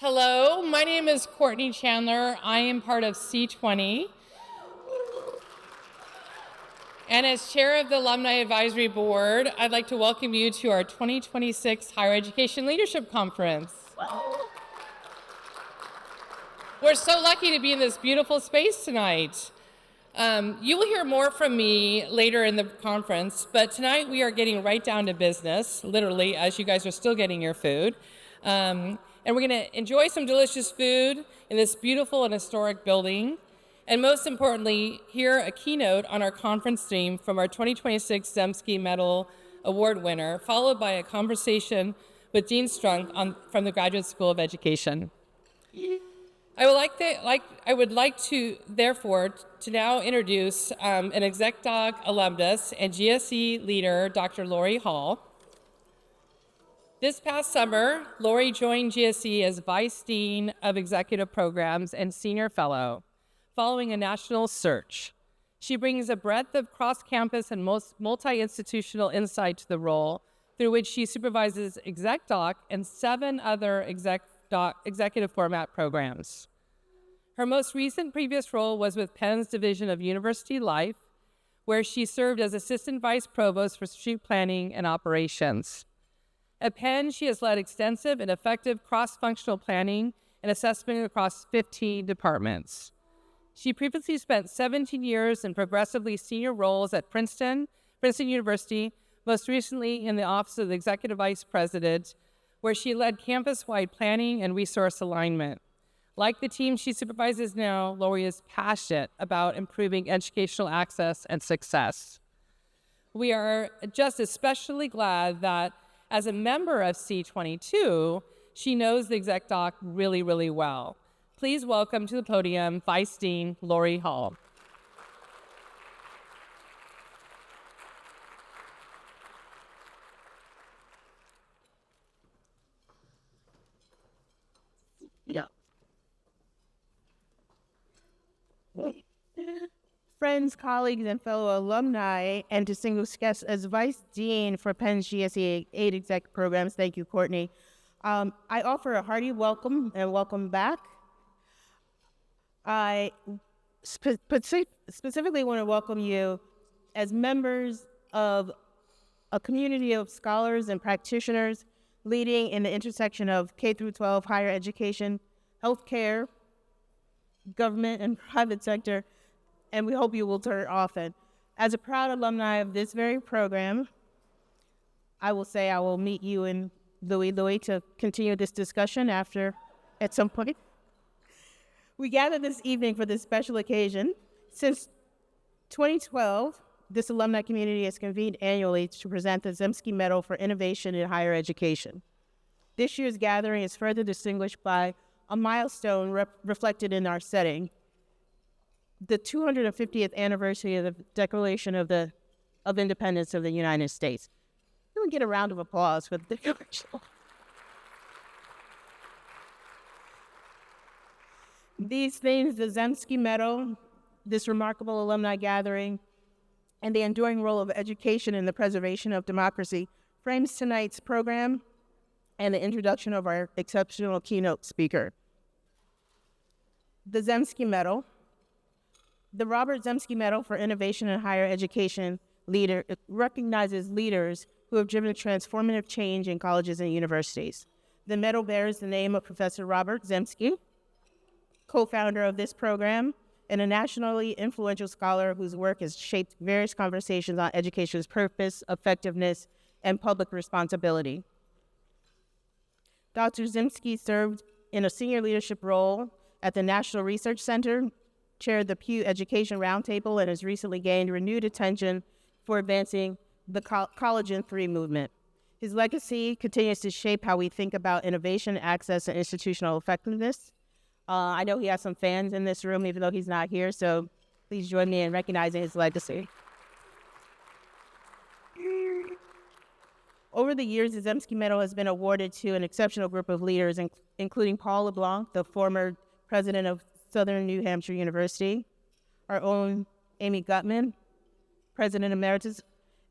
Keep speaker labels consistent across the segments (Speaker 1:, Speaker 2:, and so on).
Speaker 1: Hello, my name is Courtney Chandler. I am part of C20. And as chair of the Alumni Advisory Board, I'd like to welcome you to our 2026 Higher Education Leadership Conference. We're so lucky to be in this beautiful space tonight. You will hear more from me later in the conference, but tonight we are getting right down to business, literally, as you guys are still getting your food. And we're going to enjoy some delicious food in this beautiful and historic building. And most importantly, hear a keynote on our conference theme from our 2026 Zemsky Medal Award winner, followed by a conversation with Dean Strunk from the Graduate School of Education. I would like to, therefore, to now introduce an Exec Doc alumnus and GSE leader, Dr. Lori Hall. This past summer, Lori joined GSE as Vice Dean of Executive Programs and Senior Fellow, following a national search. She brings a breadth of cross-campus and multi-institutional insight to the role, through which she supervises Exec Doc and 7 other executive format programs. Her most recent previous role was with Penn's Division of University Life, where she served as Assistant Vice Provost for Strategic Planning and Operations. At Penn, she has led extensive and effective cross-functional planning and assessment across 15 departments. She previously spent 17 years in progressively senior roles at Princeton University, most recently in the Office of the Executive Vice President, where she led campus-wide planning and resource alignment. Like the team she supervises now, Lori is passionate about improving educational access and success. We are just especially glad that as a member of C22, she knows the Exec Doc really, really well. Please welcome to the podium Vice Dean Lori Hall.
Speaker 2: Yeah. Friends, colleagues, and fellow alumni, and distinguished guests, as Vice Dean for Penn's GSE 8 Exec Programs, thank you, Courtney. I offer a hearty welcome and welcome back. I specifically want to welcome you as members of a community of scholars and practitioners leading in the intersection of K-12 higher education, healthcare, government, and private sector, and we hope you will turn often. As a proud alumni of this very program, I will say I will meet you in Louis to continue this discussion at some point. We gather this evening for this special occasion. Since 2012, this alumni community has convened annually to present the Zemsky Medal for Innovation in Higher Education. This year's gathering is further distinguished by a milestone reflected in our setting, the 250th anniversary of the Declaration of Independence of the United States. Can we get a round of applause for the Declaration? These things, the Zemsky Medal, this remarkable alumni gathering, and the enduring role of education in the preservation of democracy frames tonight's program and the introduction of our exceptional keynote speaker. The Zemsky Medal. The Robert Zemsky Medal for Innovation in Higher Education recognizes leaders who have driven transformative change in colleges and universities. The medal bears the name of Professor Robert Zemsky, co-founder of this program, and a nationally influential scholar whose work has shaped various conversations on education's purpose, effectiveness, and public responsibility. Dr. Zemsky served in a senior leadership role at the National Research Center, chaired the Pew Education Roundtable, and has recently gained renewed attention for advancing the College in 3 movement. His legacy continues to shape how we think about innovation, access, and institutional effectiveness. I know he has some fans in this room, even though he's not here, so please join me in recognizing his legacy. Over the years, the Zemsky Medal has been awarded to an exceptional group of leaders, including Paul LeBlanc, the former president of Southern New Hampshire University, our own Amy Gutman, president emeritus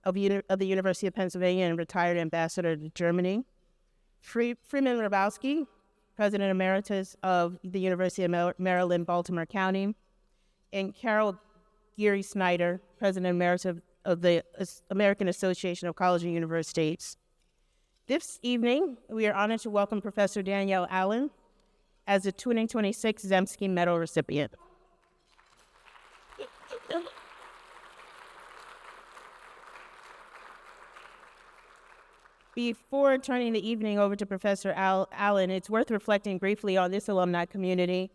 Speaker 2: of the University of Pennsylvania and retired ambassador to Germany, Freeman Hrabowski, President Emeritus of the University of Maryland, Baltimore County, and Carol Geary Snyder, President Emeritus of the American Association of Colleges and Universities. This evening, we are honored to welcome Professor Danielle Allen as the 2026 Zemsky Medal recipient. Before turning the evening over to Professor Allen, it's worth reflecting briefly on this alumni community.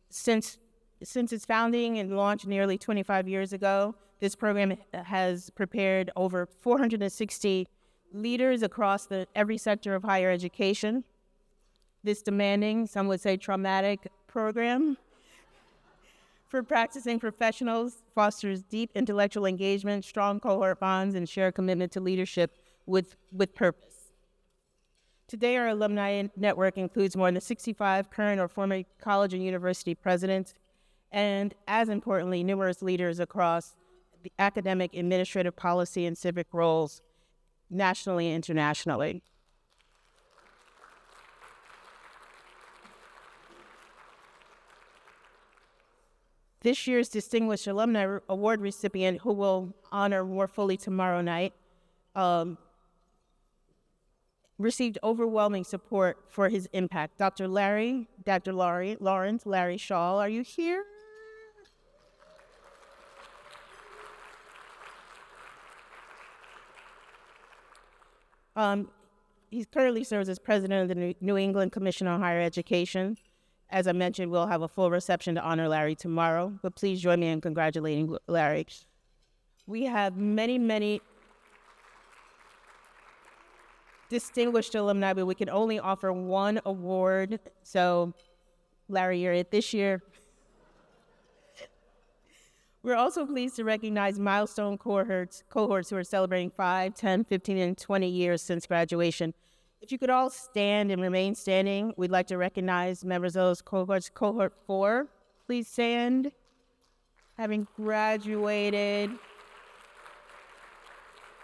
Speaker 2: Since its founding and launch nearly 25 years ago, this program has prepared over 460 leaders across every sector of higher education. This demanding, some would say traumatic program for practicing professionals fosters deep intellectual engagement, strong cohort bonds, and shared commitment to leadership with purpose. Today, our alumni network includes more than 65 current or former college and university presidents, and as importantly, numerous leaders across the academic, administrative, policy, and civic roles, nationally and internationally. This year's Distinguished Alumni Award recipient, who we'll honor more fully tomorrow night, received overwhelming support for his impact. Dr. Lawrence Shaw, are you here? He currently serves as president of the New England Commission on Higher Education. As I mentioned, we'll have a full reception to honor Larry tomorrow, but please join me in congratulating Larry. We have many distinguished alumni, but we can only offer one award. So, Larry, you're it this year. We're also pleased to recognize milestone cohorts who are celebrating 5, 10, 15, and 20 years since graduation. If you could all stand and remain standing, we'd like to recognize members of those cohorts. Cohort 4, please stand. Having graduated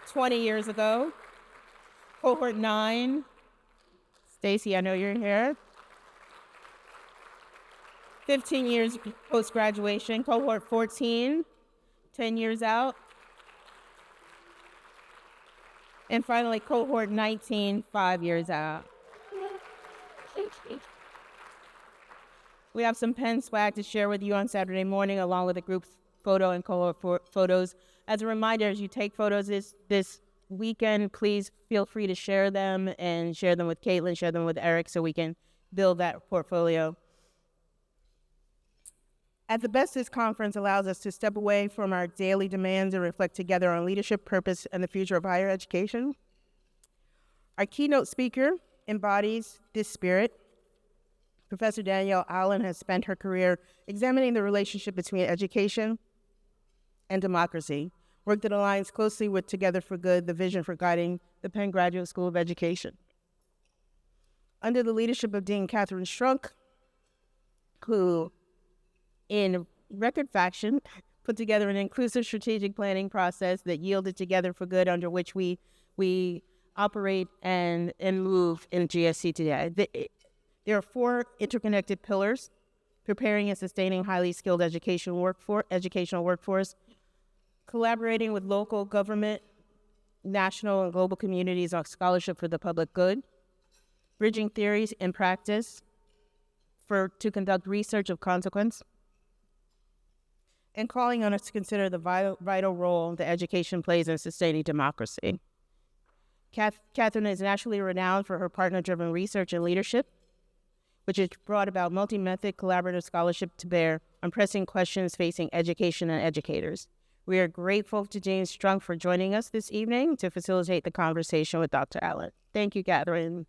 Speaker 2: 20 years ago. Cohort 9, Stacy, I know you're here. 15 years post-graduation. Cohort 14, 10 years out. And finally, cohort 19, 5 years out. We have some Penn swag to share with you on Saturday morning, along with a group photo and cohort photos. As a reminder, as you take photos this weekend, please feel free to share them and share them with Caitlin, share them with Eric, so we can build that portfolio. At the best, this conference allows us to step away from our daily demands and reflect together on leadership, purpose, and the future of higher education. Our keynote speaker embodies this spirit. Professor Danielle Allen has spent her career examining the relationship between education and democracy, work that aligns closely with Together for Good, the vision for guiding the Penn Graduate School of Education. Under the leadership of Dean Catherine Strunk, who in record fashion put together an inclusive strategic planning process that yielded Together for Good, under which we operate and move in GSC today. There are 4 interconnected pillars: preparing and sustaining highly skilled educational workforce, collaborating with local government, national and global communities on scholarship for the public good, bridging theories and practice to conduct research of consequence, and calling on us to consider the vital role that education plays in sustaining democracy. Catherine is nationally renowned for her partner-driven research and leadership, which has brought about multi-method collaborative scholarship to bear on pressing questions facing education and educators. We are grateful to James Strunk for joining us this evening to facilitate the conversation with Dr. Allen. Thank you, Catherine.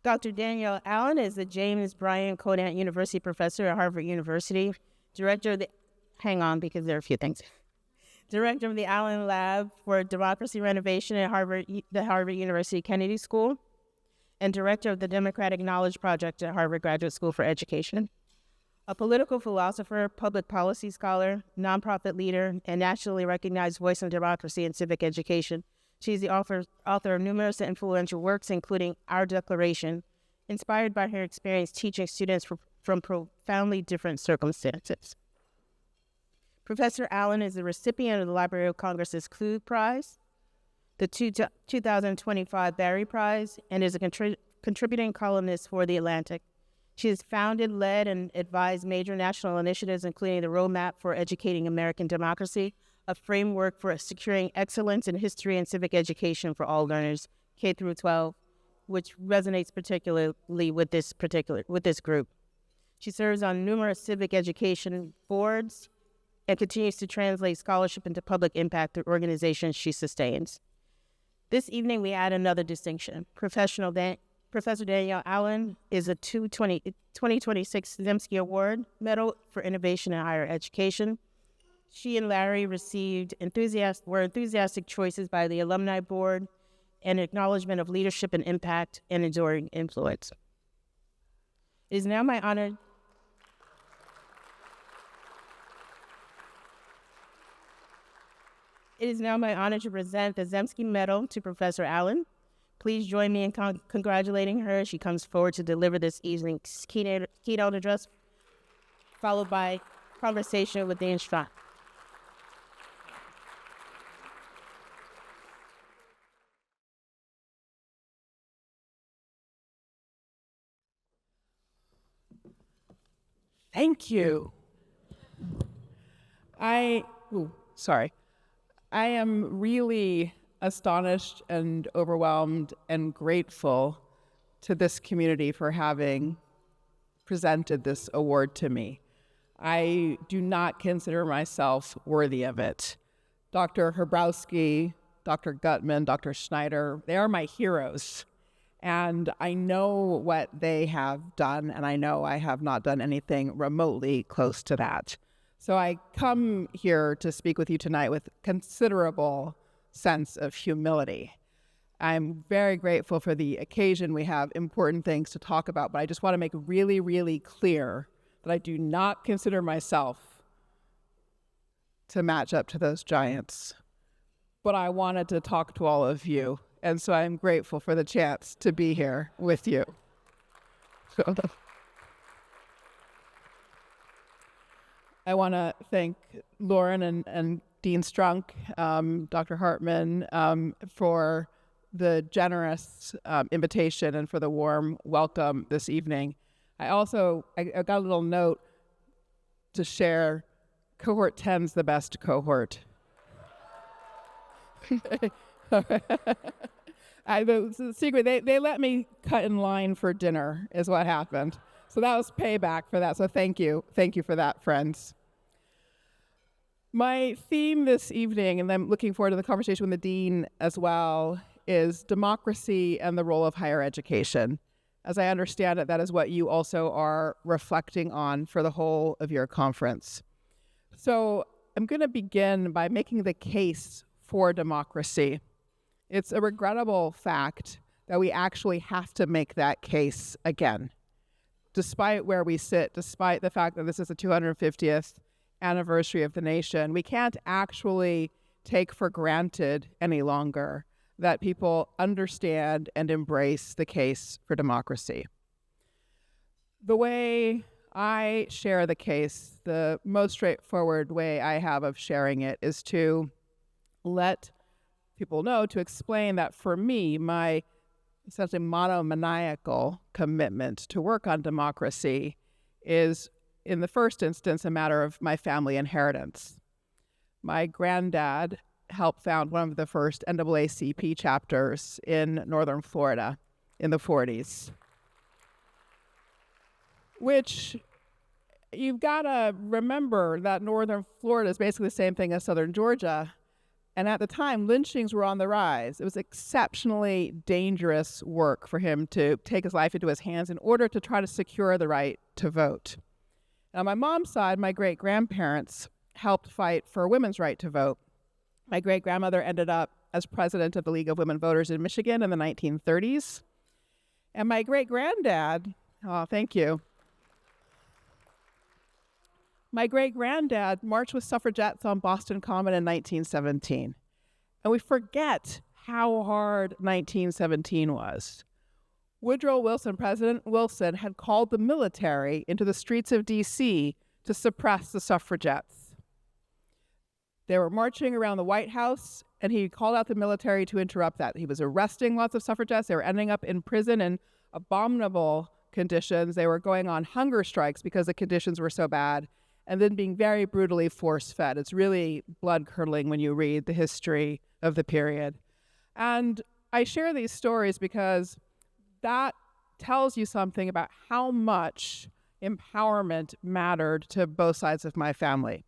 Speaker 2: Dr. Danielle Allen is the James Bryant Conant University Professor at Harvard University, Director of the Allen Lab for Democracy Renovation at the Harvard University Kennedy School, and Director of the Democratic Knowledge Project at Harvard Graduate School for Education. A political philosopher, public policy scholar, nonprofit leader, and nationally recognized voice in democracy and civic education, She's the author of numerous influential works, including Our Declaration, inspired by her experience teaching students from profoundly different circumstances. Professor Allen is the recipient of the Library of Congress's Clue Prize, the 2025 Barry Prize, and is a contributing columnist for The Atlantic. She has founded, led, and advised major national initiatives, including the Roadmap for Educating American Democracy, a framework for securing excellence in history and civic education for all learners, K through 12, which resonates particularly with this group. She serves on numerous civic education boards and continues to translate scholarship into public impact through organizations she sustains. This evening, we add another distinction. Professor Danielle Allen is a 2026 Zemsky Award Medal for Innovation in Higher Education. She and Larry received enthusiastic choices by the Alumni Board and acknowledgement of leadership and impact and enduring influence. It is now my honor to present the Zemsky Medal to Professor Allen. Please join me in congratulating her as she comes forward to deliver this evening's keynote address, followed by conversation with the instructor.
Speaker 3: Thank you. I am really astonished and overwhelmed and grateful to this community for having presented this award to me. I do not consider myself worthy of it. Dr. Hrabowski, Dr. Gutman, Dr. Schneider, they are my heroes. And I know what they have done, and I know I have not done anything remotely close to that. So I come here to speak with you tonight with considerable sense of humility. I'm very grateful for the occasion. We have important things to talk about, but I just want to make really, really clear that I do not consider myself to match up to those giants. But I wanted to talk to all of you, and so I'm grateful for the chance to be here with you. I want to thank Lauren and Dean Strunk, Dr. Hartman, for the generous invitation and for the warm welcome this evening. I got a little note to share. Cohort 10's the best cohort. The secret, they let me cut in line for dinner is what happened. So that was payback for that. So thank you. Thank you for that, friends. My theme this evening, and I'm looking forward to the conversation with the dean as well, is democracy and the role of higher education. As I understand it, that is what you also are reflecting on for the whole of your conference. So I'm going to begin by making the case for democracy. It's a regrettable fact that we actually have to make that case again. Despite where we sit, despite the fact that this is the 250th anniversary of the nation, we can't actually take for granted any longer that people understand and embrace the case for democracy. The way I share the case, the most straightforward way I have of sharing it is to let people know, to explain that for me, my essentially monomaniacal commitment to work on democracy is, in the first instance, a matter of my family inheritance. My granddad helped found one of the first NAACP chapters in Northern Florida in the 40s, which you've got to remember that Northern Florida is basically the same thing as Southern Georgia. And at the time, lynchings were on the rise. It was exceptionally dangerous work for him to take his life into his hands in order to try to secure the right to vote. On my mom's side, my great-grandparents helped fight for women's right to vote. My great-grandmother ended up as president of the League of Women Voters in Michigan in the 1930s. And my great-granddad, thank you. My great-granddad marched with suffragettes on Boston Common in 1917. And we forget how hard 1917 was. Woodrow Wilson, President Wilson, had called the military into the streets of D.C. to suppress the suffragettes. They were marching around the White House, and he called out the military to interrupt that. He was arresting lots of suffragettes. They were ending up in prison in abominable conditions. They were going on hunger strikes because the conditions were so bad, and then being very brutally force-fed. It's really blood-curdling when you read the history of the period. And I share these stories because that tells you something about how much empowerment mattered to both sides of my family.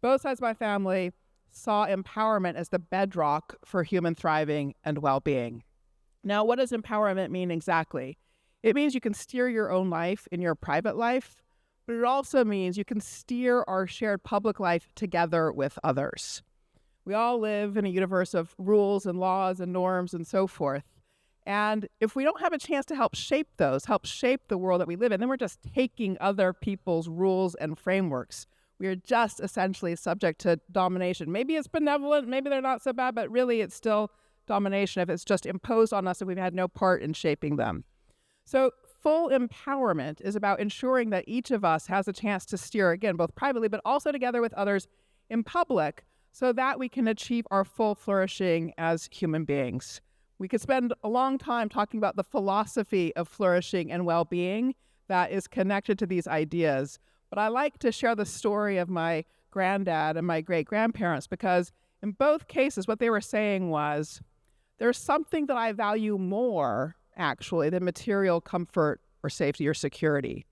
Speaker 3: Both sides of my family saw empowerment as the bedrock for human thriving and well-being. Now, what does empowerment mean exactly? It means you can steer your own life in your private life, but it also means you can steer our shared public life together with others. We all live in a universe of rules and laws and norms and so forth. And if we don't have a chance to help shape those, help shape the world that we live in, then we're just taking other people's rules and frameworks. We are just essentially subject to domination. Maybe it's benevolent, maybe they're not so bad, but really it's still domination if it's just imposed on us and we've had no part in shaping them. So full empowerment is about ensuring that each of us has a chance to steer, again, both privately, but also together with others in public, so that we can achieve our full flourishing as human beings. We could spend a long time talking about the philosophy of flourishing and well-being that is connected to these ideas. But I like to share the story of my granddad and my great-grandparents because in both cases, what they were saying was, there's something that I value more, actually, than material comfort or safety or security.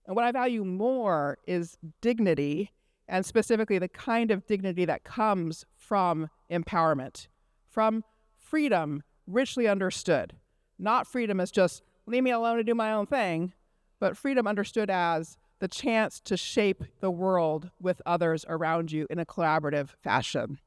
Speaker 3: And what I value more is dignity, and specifically the kind of dignity that comes from empowerment, from freedom richly understood. Not freedom as just, leave me alone to do my own thing, but freedom understood as the chance to shape the world with others around you in a collaborative fashion.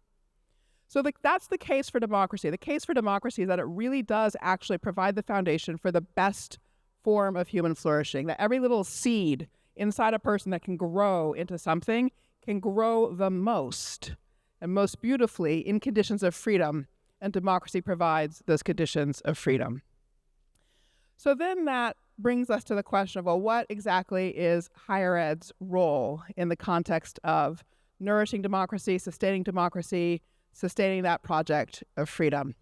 Speaker 3: So that's the case for democracy. The case for democracy is that it really does actually provide the foundation for the best form of human flourishing, that every little seed inside a person that can grow into something can grow the most and most beautifully in conditions of freedom, and democracy provides those conditions of freedom. So then that brings us to the question of, well, what exactly is higher ed's role in the context of nourishing democracy, sustaining that project of freedom?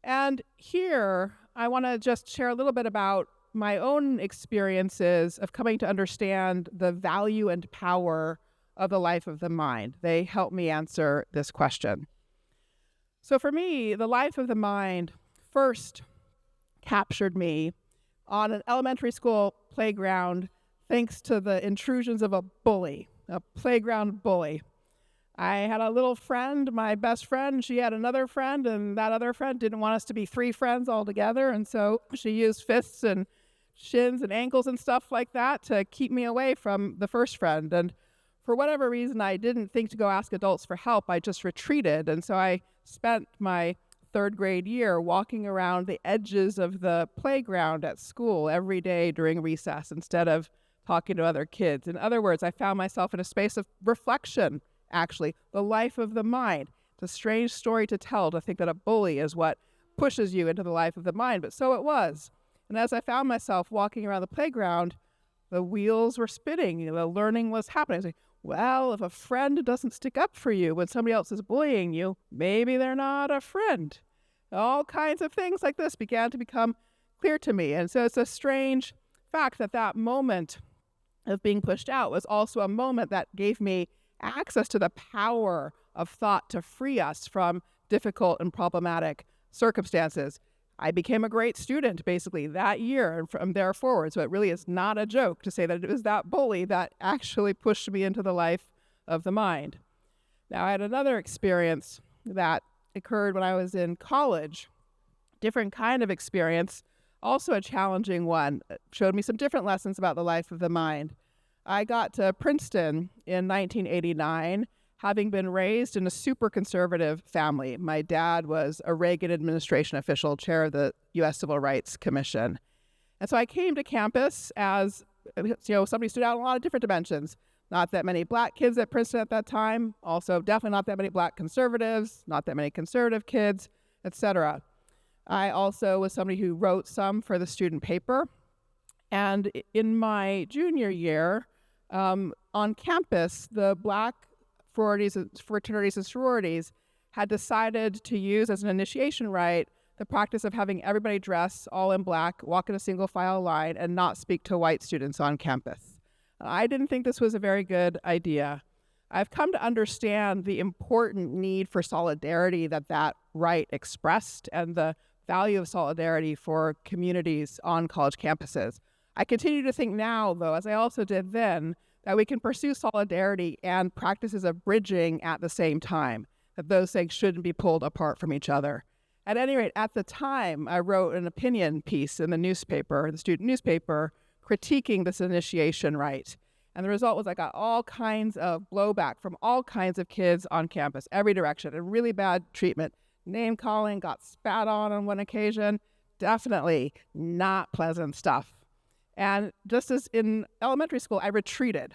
Speaker 3: And here, I want to just share a little bit about my own experiences of coming to understand the value and power of the life of the mind. They help me answer this question. So for me, the life of the mind first captured me on an elementary school playground thanks to the intrusions of a bully, a playground bully. I had a little friend, my best friend. She had another friend, and that other friend didn't want us to be three friends all together, and so she used fists and shins and ankles and stuff like that to keep me away from the first friend. And for whatever reason, I didn't think to go ask adults for help. I just retreated, and so I spent my third grade year walking around the edges of the playground at school every day during recess instead of talking to other kids. In other words, I found myself in a space of reflection, actually, the life of the mind. It's a strange story to tell, to think that a bully is what pushes you into the life of the mind, but so it was. And as I found myself walking around the playground, the wheels were spinning, the learning was happening. I was like, well, if a friend doesn't stick up for you when somebody else is bullying you, maybe they're not a friend. All kinds of things like this began to become clear to me. And so it's a strange fact that that moment of being pushed out was also a moment that gave me access to the power of thought to free us from difficult and problematic circumstances. I became a great student basically that year and from there forward. So it really is not a joke to say that it was that bully that actually pushed me into the life of the mind. Now, I had another experience that occurred when I was in college, different kind of experience, also a challenging one. It showed me some different lessons about the life of the mind. I got to Princeton in 1989, having been raised in a super conservative family. My dad was a Reagan administration official, chair of the U.S. Civil Rights Commission. And so I came to campus as, somebody stood out in a lot of different dimensions. Not that many black kids at Princeton at that time. Also, definitely not that many black conservatives, not that many conservative kids. etc. I also was somebody who wrote some for the student paper. And in my junior year, on campus, the Black fraternities and sororities had decided to use as an initiation rite the practice of having everybody dress all in black, walk in a single file line, and not speak to white students on campus. I didn't think this was a very good idea. I've come to understand the important need for solidarity that rite expressed and the value of solidarity for communities on college campuses. I continue to think now, though, as I also did then, that we can pursue solidarity and practices of bridging at the same time, that those things shouldn't be pulled apart from each other. At any rate, at the time, I wrote an opinion piece in the newspaper, the student newspaper, critiquing this initiation rite. And the result was I got all kinds of blowback from all kinds of kids on campus, every direction, and really bad treatment. Name calling, got spat on one occasion. Definitely not pleasant stuff. And just as in elementary school, I retreated.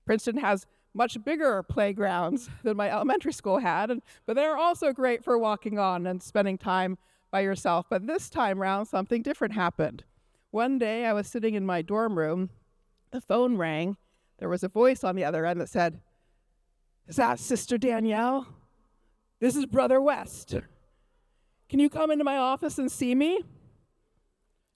Speaker 3: Princeton has much bigger playgrounds than my elementary school had, but they're also great for walking on and spending time by yourself. But this time around, something different happened. One day, I was sitting in my dorm room. The phone rang. There was a voice on the other end that said, "Is that Sister Danielle? This is Brother West. Can you come into my office and see me?"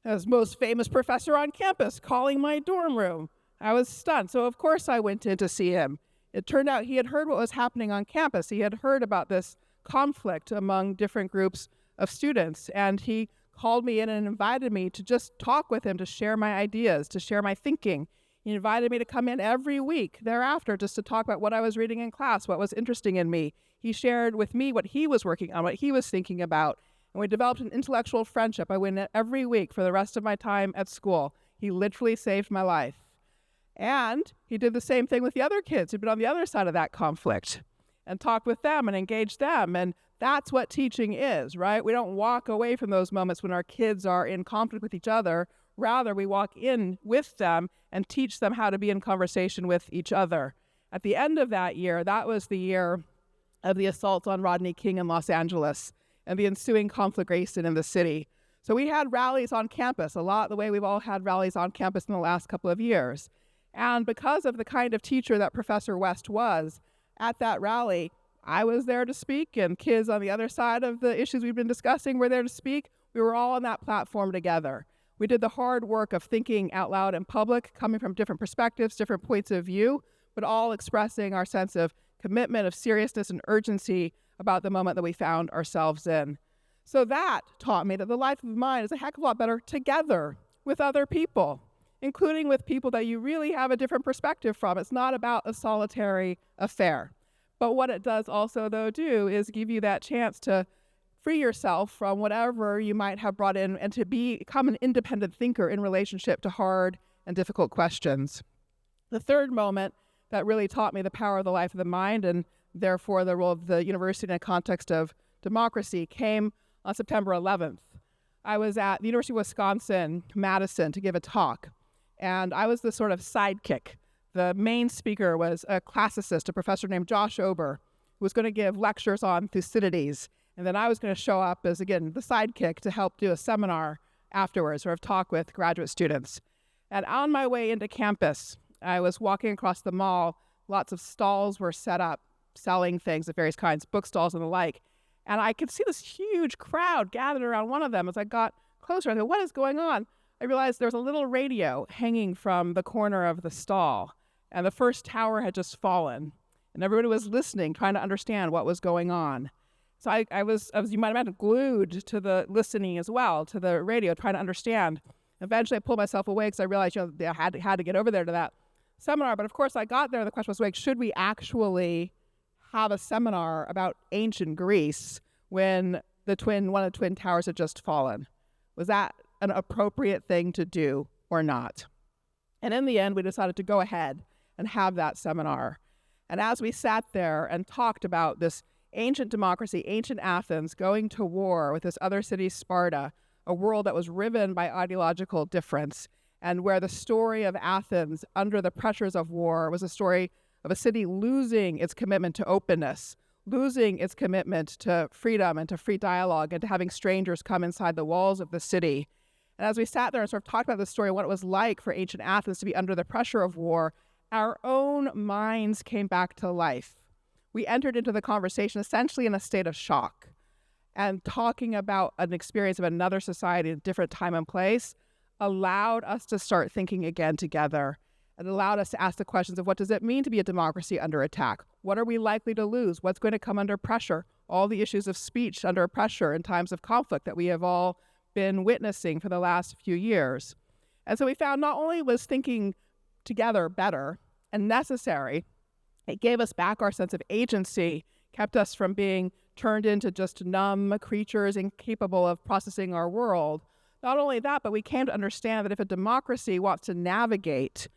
Speaker 3: As most famous professor on campus calling my dorm room. I was stunned. So of course I went in to see him. It turned out he had heard what was happening on campus. He had heard about this conflict among different groups of students, and he called me in and invited me to just talk with him, to share my ideas, to share my thinking. He invited me to come in every week thereafter just to talk about what I was reading in class, what was interesting in me. He shared with me what he was working on, what he was thinking about, and we developed an intellectual friendship. I went in every week for the rest of my time at school. He literally saved my life. And he did the same thing with the other kids who'd been on the other side of that conflict and talked with them and engaged them. And that's what teaching is, right? We don't walk away from those moments when our kids are in conflict with each other. Rather, we walk in with them and teach them how to be in conversation with each other. At the end of that year, that was the year of the assault on Rodney King in Los Angeles and the ensuing conflagration in the city. So we had rallies on campus, a lot the way we've all had rallies on campus in the last couple of years. And because of the kind of teacher that Professor West was, at that rally, I was there to speak, and kids on the other side of the issues we've been discussing were there to speak. We were all on that platform together. We did the hard work of thinking out loud in public, coming from different perspectives, different points of view, but all expressing our sense of commitment, of seriousness and urgency about the moment that we found ourselves in. So that taught me that the life of the mind is a heck of a lot better together with other people, including with people that you really have a different perspective from. It's not about a solitary affair. But what it does also, though, do is give you that chance to free yourself from whatever you might have brought in and to become an independent thinker in relationship to hard and difficult questions. The third moment that really taught me the power of the life of the mind and therefore the role of the university in a context of democracy came on September 11th. I was at the University of Wisconsin, Madison, to give a talk, and I was the sort of sidekick. The main speaker was a classicist, a professor named Josh Ober, who was going to give lectures on Thucydides. And then I was going to show up as, again, the sidekick to help do a seminar afterwards, sort of talk with graduate students. And on my way into campus, I was walking across the mall. Lots of stalls were set up, selling things of various kinds, bookstalls and the like. And I could see this huge crowd gathered around one of them. As I got closer, I thought, what is going on? I realized there was a little radio hanging from the corner of the stall. And the first tower had just fallen. And everybody was listening, trying to understand what was going on. So I was, as you might imagine, glued to the listening as well, to the radio, trying to understand. Eventually, I pulled myself away because I realized, I had to get over there to that seminar. But of course, I got there, and the question was, like, should we actually have a seminar about ancient Greece when one of the twin towers had just fallen? Was that an appropriate thing to do or not? And in the end, we decided to go ahead and have that seminar. And as we sat there and talked about this ancient democracy, ancient Athens, going to war with this other city, Sparta, a world that was riven by ideological difference, and where the story of Athens under the pressures of war was a story of a city losing its commitment to openness, losing its commitment to freedom and to free dialogue and to having strangers come inside the walls of the city. And as we sat there and sort of talked about this story, what it was like for ancient Athens to be under the pressure of war, our own minds came back to life. We entered into the conversation essentially in a state of shock. And talking about an experience of another society at a different time and place allowed us to start thinking again together. It allowed us to ask the questions of what does it mean to be a democracy under attack? What are we likely to lose? What's going to come under pressure? All the issues of speech under pressure in times of conflict that we have all been witnessing for the last few years. And so we found not only was thinking together better and necessary, it gave us back our sense of agency, kept us from being turned into just numb creatures incapable of processing our world. Not only that, but we came to understand that if a democracy wants to navigate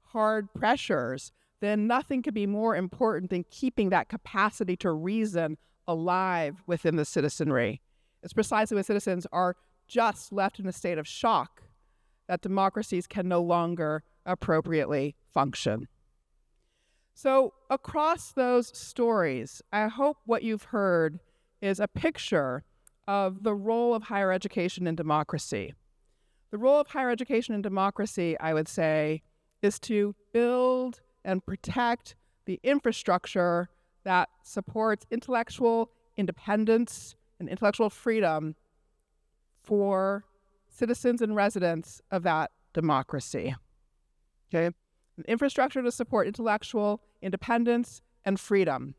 Speaker 3: hard pressures, then nothing could be more important than keeping that capacity to reason alive within the citizenry. It's precisely when citizens are just left in a state of shock that democracies can no longer appropriately function. So across those stories, I hope what you've heard is a picture of the role of higher education in democracy. The role of higher education in democracy, I would say, is to build and protect the infrastructure that supports intellectual independence and intellectual freedom for citizens and residents of that democracy. Okay? An infrastructure to support intellectual independence and freedom.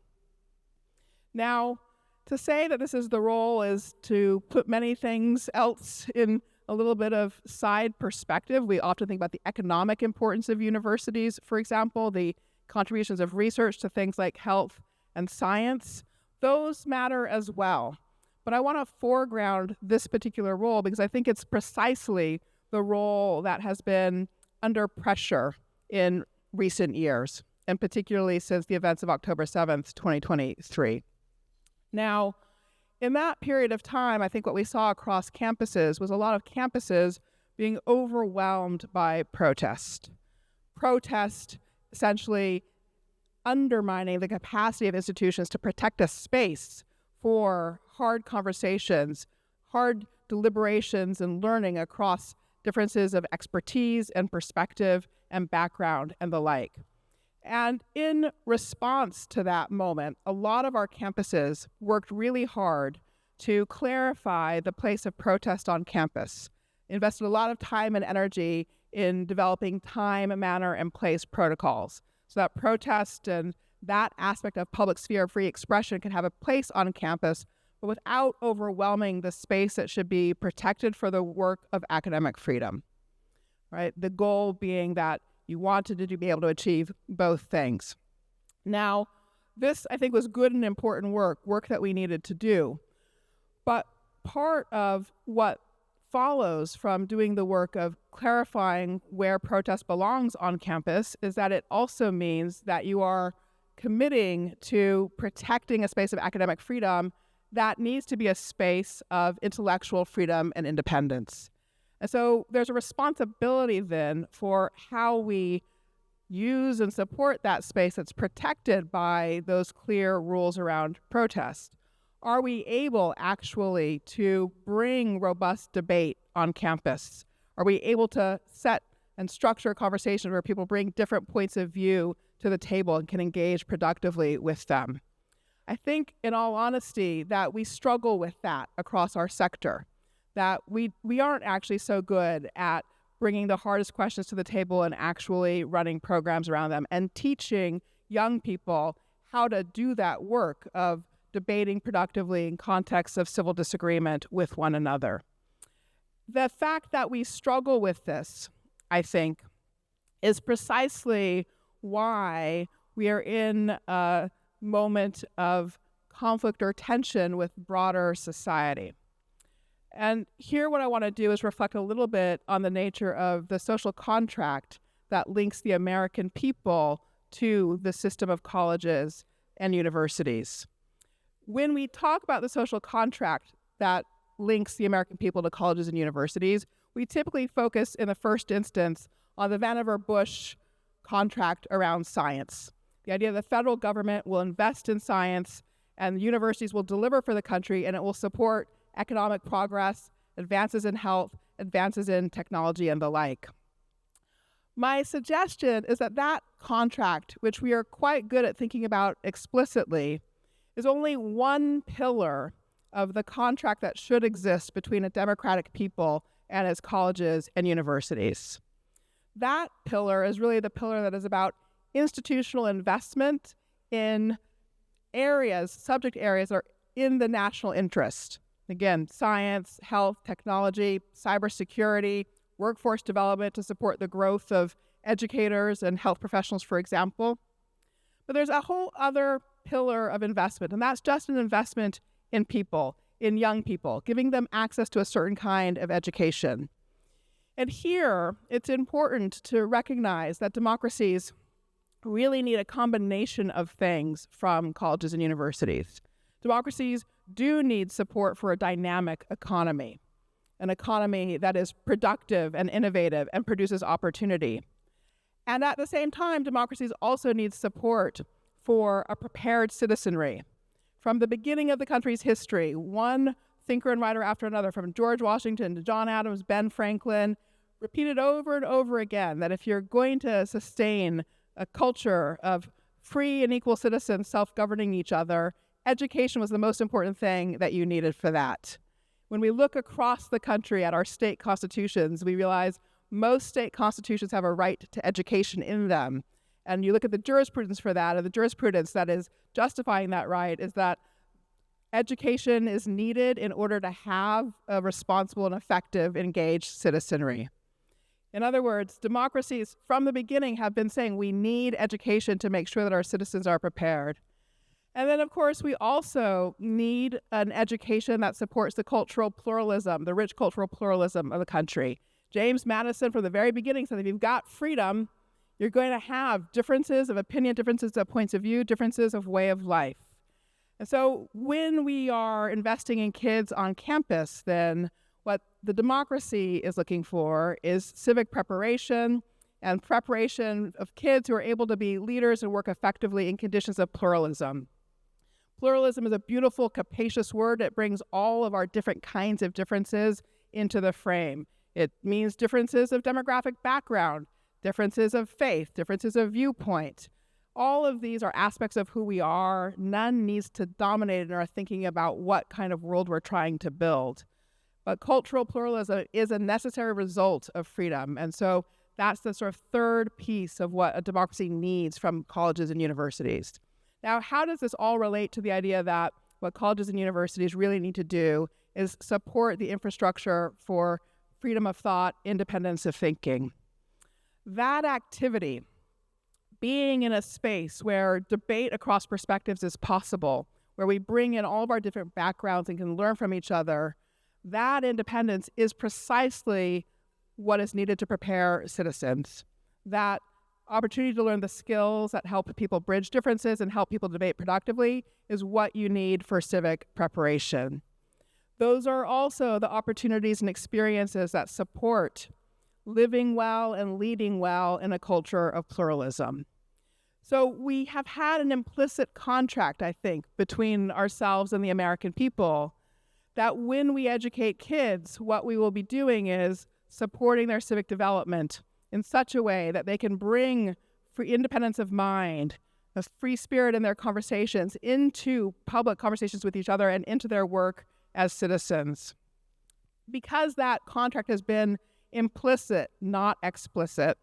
Speaker 3: Now, to say that this is the role is to put many things else in a little bit of side perspective. We often think about the economic importance of universities, for example, the contributions of research to things like health and science. Those matter as well. But I want to foreground this particular role because I think it's precisely the role that has been under pressure in recent years, and particularly since the events of October 7th, 2023. Now, in that period of time, I think what we saw across campuses was a lot of campuses being overwhelmed by protest. Protest essentially undermining the capacity of institutions to protect a space for hard conversations, hard deliberations and learning across differences of expertise and perspective and background and the like. And in response to that moment, a lot of our campuses worked really hard to clarify the place of protest on campus, invested a lot of time and energy in developing time, manner, and place protocols so that protest and that aspect of public sphere of free expression can have a place on campus, but without overwhelming the space that should be protected for the work of academic freedom, right? The goal being that you wanted to be able to achieve both things. Now, this, I think, was good and important work that we needed to do. But part of what follows from doing the work of clarifying where protest belongs on campus is that it also means that you are committing to protecting a space of academic freedom that needs to be a space of intellectual freedom and independence. And so there's a responsibility then for how we use and support that space that's protected by those clear rules around protest. Are we able actually to bring robust debate on campus? Are we able to set and structure conversations where people bring different points of view to the table and can engage productively with them? I think, in all honesty, that we struggle with that across our sector, that we aren't actually so good at bringing the hardest questions to the table and actually running programs around them and teaching young people how to do that work of debating productively in contexts of civil disagreement with one another. The fact that we struggle with this, I think, is precisely why we are in a moment of conflict or tension with broader society. And here what I want to do is reflect a little bit on the nature of the social contract that links the American people to the system of colleges and universities. When we talk about the social contract that links the American people to colleges and universities, we typically focus in the first instance on the Vannevar Bush contract around science. The idea that the federal government will invest in science and universities will deliver for the country, and it will support economic progress, advances in health, advances in technology, and the like. My suggestion is that that contract, which we are quite good at thinking about explicitly, is only one pillar of the contract that should exist between a democratic people and its colleges and universities. That pillar is really the pillar that is about institutional investment in areas, subject areas that are in the national interest. Again, science, health, technology, cybersecurity, workforce development to support the growth of educators and health professionals, for example. But there's a whole other pillar of investment, and that's just an investment in people, in young people, giving them access to a certain kind of education. And here, it's important to recognize that democracies really need a combination of things from colleges and universities. Democracies do need support for a dynamic economy, an economy that is productive and innovative and produces opportunity. And at the same time, democracies also need support for a prepared citizenry. From the beginning of the country's history, one thinker and writer after another, from George Washington to John Adams, Ben Franklin, repeated over and over again that if you're going to sustain a culture of free and equal citizens self-governing each other, education was the most important thing that you needed for that. When we look across the country at our state constitutions, we realize most state constitutions have a right to education in them. And you look at the jurisprudence for that, and the jurisprudence that is justifying that right is that education is needed in order to have a responsible and effective, engaged citizenry. In other words, democracies from the beginning have been saying we need education to make sure that our citizens are prepared. And then, of course, we also need an education that supports the cultural pluralism, the rich cultural pluralism of the country. James Madison, from the very beginning, said if you've got freedom, you're going to have differences of opinion, differences of points of view, differences of way of life. And so when we are investing in kids on campus, then what the democracy is looking for is civic preparation and preparation of kids who are able to be leaders and work effectively in conditions of pluralism. Pluralism is a beautiful, capacious word. It brings all of our different kinds of differences into the frame. It means differences of demographic background, differences of faith, differences of viewpoint. All of these are aspects of who we are. None needs to dominate in our thinking about what kind of world we're trying to build. But cultural pluralism is a necessary result of freedom. And so that's the sort of third piece of what a democracy needs from colleges and universities. Now, how does this all relate to the idea that what colleges and universities really need to do is support the infrastructure for freedom of thought, independence of thinking? That activity, being in a space where debate across perspectives is possible, where we bring in all of our different backgrounds and can learn from each other, that independence is precisely what is needed to prepare citizens. That opportunity to learn the skills that help people bridge differences and help people debate productively is what you need for civic preparation. Those are also the opportunities and experiences that support living well and leading well in a culture of pluralism. So we have had an implicit contract, I think, between ourselves and the American people that when we educate kids, what we will be doing is supporting their civic development in such a way that they can bring free independence of mind, a free spirit in their conversations into public conversations with each other and into their work as citizens. Because that contract has been implicit, not explicit,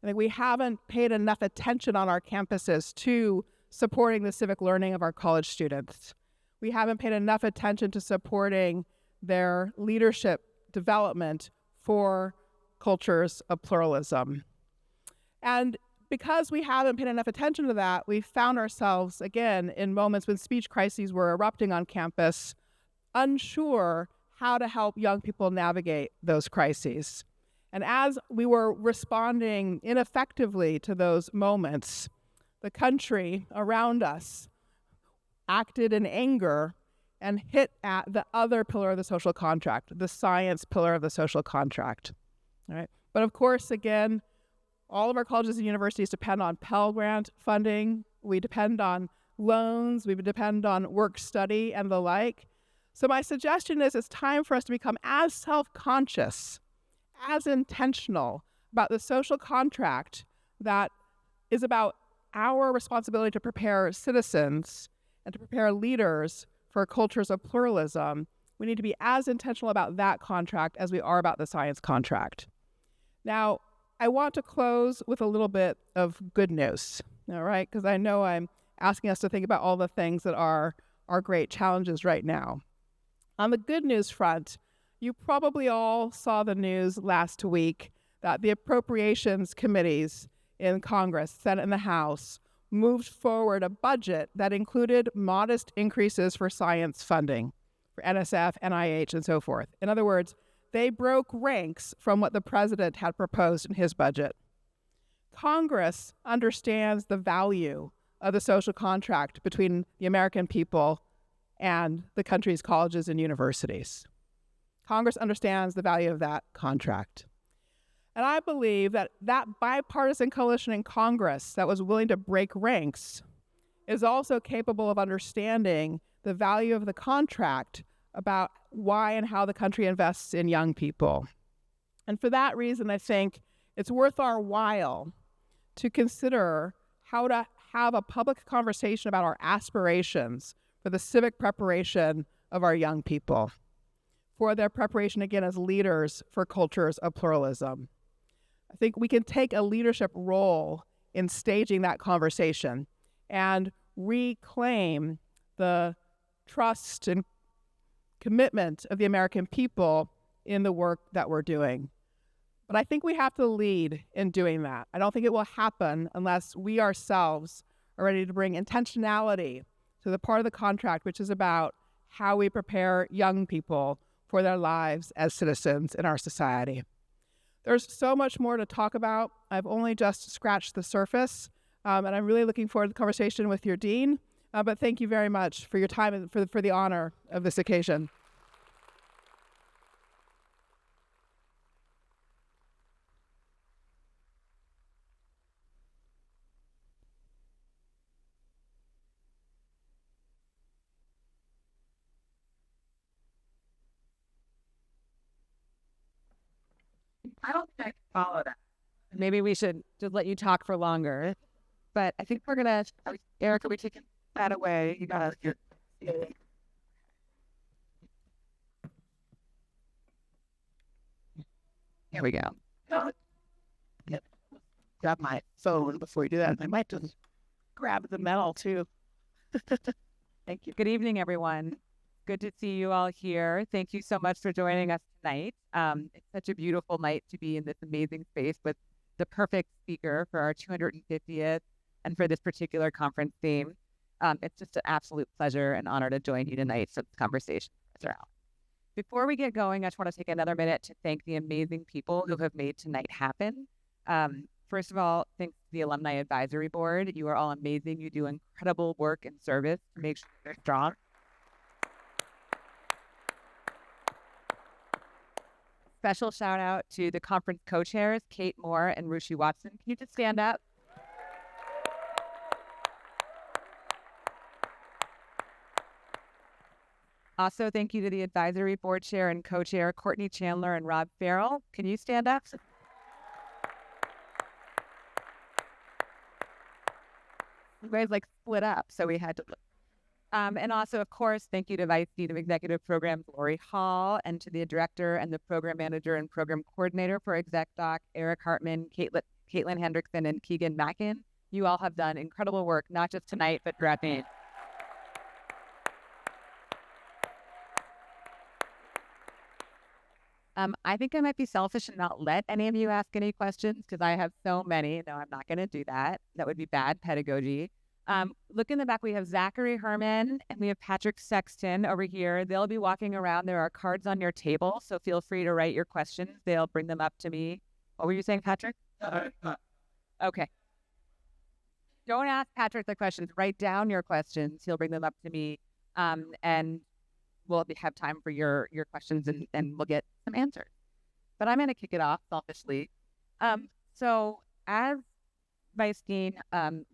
Speaker 3: I think we haven't paid enough attention on our campuses to supporting the civic learning of our college students. We haven't paid enough attention to supporting their leadership development for cultures of pluralism. And because we haven't paid enough attention to that, we found ourselves, again, in moments when speech crises were erupting on campus, unsure how to help young people navigate those crises. And as we were responding ineffectively to those moments, the country around us acted in anger and hit at the other pillar of the social contract, the science pillar of the social contract. All right. But of course, again, all of our colleges and universities depend on Pell Grant funding. We depend on loans, we depend on work study and the like. So my suggestion is it's time for us to become as self-conscious, as intentional about the social contract that is about our responsibility to prepare citizens and to prepare leaders for cultures of pluralism. We need to be as intentional about that contract as we are about the science contract. Now, I want to close with a little bit of good news, all right? Because I know I'm asking us to think about all the things that are our great challenges right now. On the good news front, you probably all saw the news last week that the appropriations committees in Congress, Senate and the House, moved forward a budget that included modest increases for science funding, for NSF, NIH, and so forth. In other words, they broke ranks from what the president had proposed in his budget. Congress understands the value of the social contract between the American people and the country's colleges and universities. Congress understands the value of that contract. And I believe that that bipartisan coalition in Congress that was willing to break ranks is also capable of understanding the value of the contract about why and how the country invests in young people. And for that reason, I think it's worth our while to consider how to have a public conversation about our aspirations for the civic preparation of our young people, for their preparation, again, as leaders for cultures of pluralism. I think we can take a leadership role in staging that conversation and reclaim the trust and commitment of the American people in the work that we're doing. But I think we have to lead in doing that. I don't think it will happen unless we ourselves are ready to bring intentionality to the part of the contract which is about how we prepare young people for their lives as citizens in our society. There's so much more to talk about. I've only just scratched the surface, and I'm really looking forward to the conversation with your dean. But thank you very much for your time and for the honor of this occasion.
Speaker 4: I don't think I can follow that. Maybe we should just let you talk for longer. But I think we're gonna, Erica, we taking that away. You gotta get. Here we go. Yep. Grab my phone before you do that. I might just grab the medal too. Thank you. Good evening, everyone. Good to see you all here. Thank you so much for joining us tonight. It's such a beautiful night to be in this amazing space with the perfect speaker for our 250th and for this particular conference theme. It's just an absolute pleasure and honor to join you tonight for this conversation. Before we get going, I just want to take another minute to thank the amazing people who have made tonight happen. First of all, thanks to the Alumni Advisory Board. You are all amazing. You do incredible work and service to make sure they're strong. Special shout out to the conference co-chairs, Kate Moore and Rushi Watson. Can you just stand up? Also, thank you to the advisory board chair and co-chair, Courtney Chandler and Rob Farrell. Can you stand up? You guys split up, so we had to. And also, of course, thank you to Vice Dean of Executive Programs, Lori Hall, and to the director and the program manager and program coordinator for Exec Doc, Eric Hartman, Caitlin Hendrickson, and Keegan Mackin. You all have done incredible work, not just tonight, but throughout the night. I think I might be selfish and not let any of you ask any questions because I have so many. No, I'm not going to do that. That would be bad pedagogy. Look in the back. We have Zachary Herman and we have Patrick Sexton over here. They'll be walking around. There are cards on your table, so feel free to write your questions. They'll bring them up to me. What were you saying, Patrick? Okay. Don't ask Patrick the questions. Write down your questions. He'll bring them up to me, and we'll have time for your questions, and we'll get some answers. But I'm going to kick it off selfishly. So as Vice Dean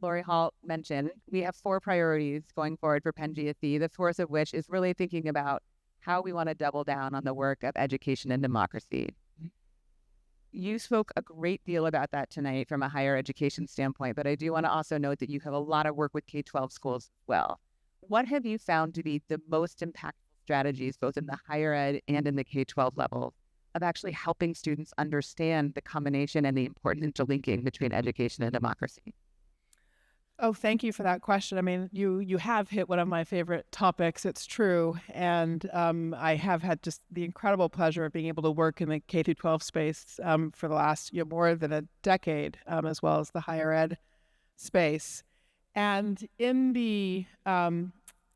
Speaker 4: Lori Hall mentioned, we have 4 priorities going forward for Penn GSE, the fourth of which is really thinking about how we want to double down on the work of education and democracy. You spoke a great deal about that tonight from a higher education standpoint, but I do want to also note that you have a lot of work with K-12 schools as well. What have you found to be the most impactful strategies, both in the higher ed and in the K-12 level, of actually helping students understand the combination and the important interlinking between education and democracy?
Speaker 3: Oh, thank you for that question. I mean, you have hit one of my favorite topics. It's true. And I have had just the incredible pleasure of being able to work in the K through 12 space for the last more than a decade, as well as the higher ed space. And in the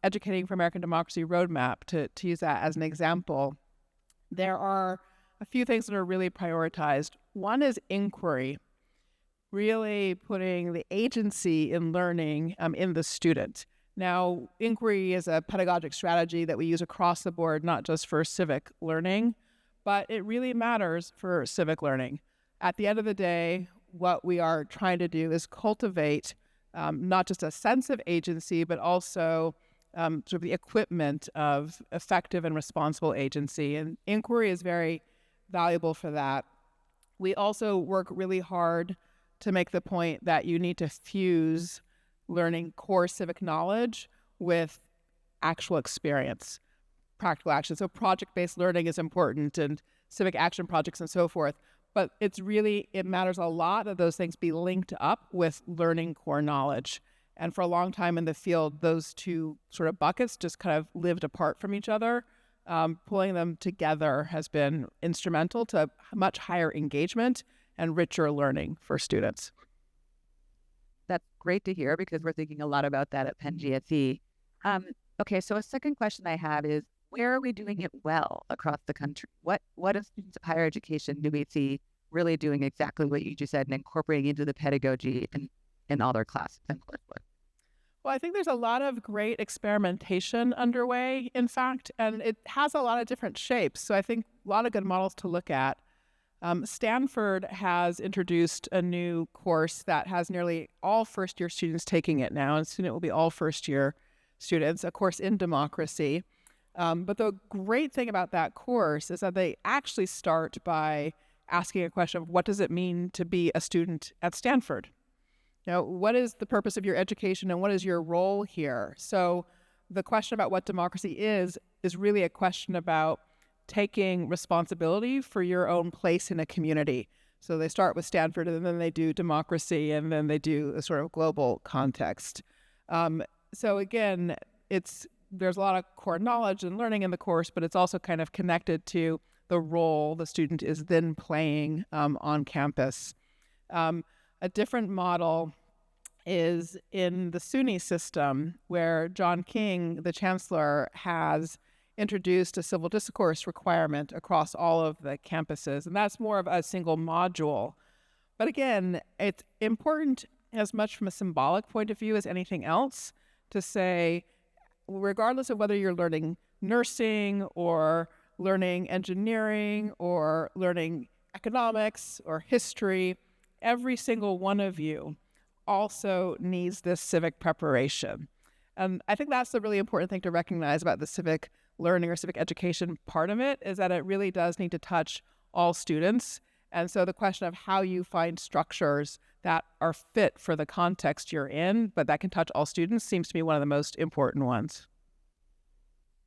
Speaker 3: Educating for American Democracy roadmap, to use that as an example, there are a few things that are really prioritized. One is inquiry, really putting the agency in learning in the student. Now, inquiry is a pedagogic strategy that we use across the board, not just for civic learning, but it really matters for civic learning. At the end of the day, what we are trying to do is cultivate not just a sense of agency, but also sort of the equipment of effective and responsible agency. And inquiry is very valuable for that. We also work really hard to make the point that you need to fuse learning core civic knowledge with actual experience, practical action. So project-based learning is important, and civic action projects and so forth. But it matters a lot that those things be linked up with learning core knowledge. And for a long time in the field, those two sort of buckets just kind of lived apart from each other. Pulling them together has been instrumental to much higher engagement and richer learning for students.
Speaker 4: That's great to hear, because we're thinking a lot about that at Penn GSE. Okay, so a second question I have is, where are we doing it well across the country? What as students of higher education do we see really doing exactly what you just said and incorporating into the pedagogy in all their classes and coursework?
Speaker 3: Well, I think there's a lot of great experimentation underway, in fact, and it has a lot of different shapes. So I think a lot of good models to look at. Stanford has introduced a new course that has nearly all first-year students taking it now, and soon it will be all first-year students, a course in democracy. But the great thing about that course is that they actually start by asking a question of, what does it mean to be a student at Stanford? Now, what is the purpose of your education and what is your role here? So the question about what democracy is really a question about taking responsibility for your own place in a community. So they start with Stanford, and then they do democracy, and then they do a sort of global context. So again, there's a lot of core knowledge and learning in the course, but it's also kind of connected to the role the student is then playing on campus. A different model is in the SUNY system, where John King, the chancellor, has introduced a civil discourse requirement across all of the campuses, and that's more of a single module. But again, it's important as much from a symbolic point of view as anything else to say, regardless of whether you're learning nursing or learning engineering or learning economics or history, every single one of you also needs this civic preparation. And I think that's the really important thing to recognize about the civic learning or civic education part of it, is that it really does need to touch all students. And so the question of how you find structures that are fit for the context you're in, but that can touch all students, seems to be one of the most important ones.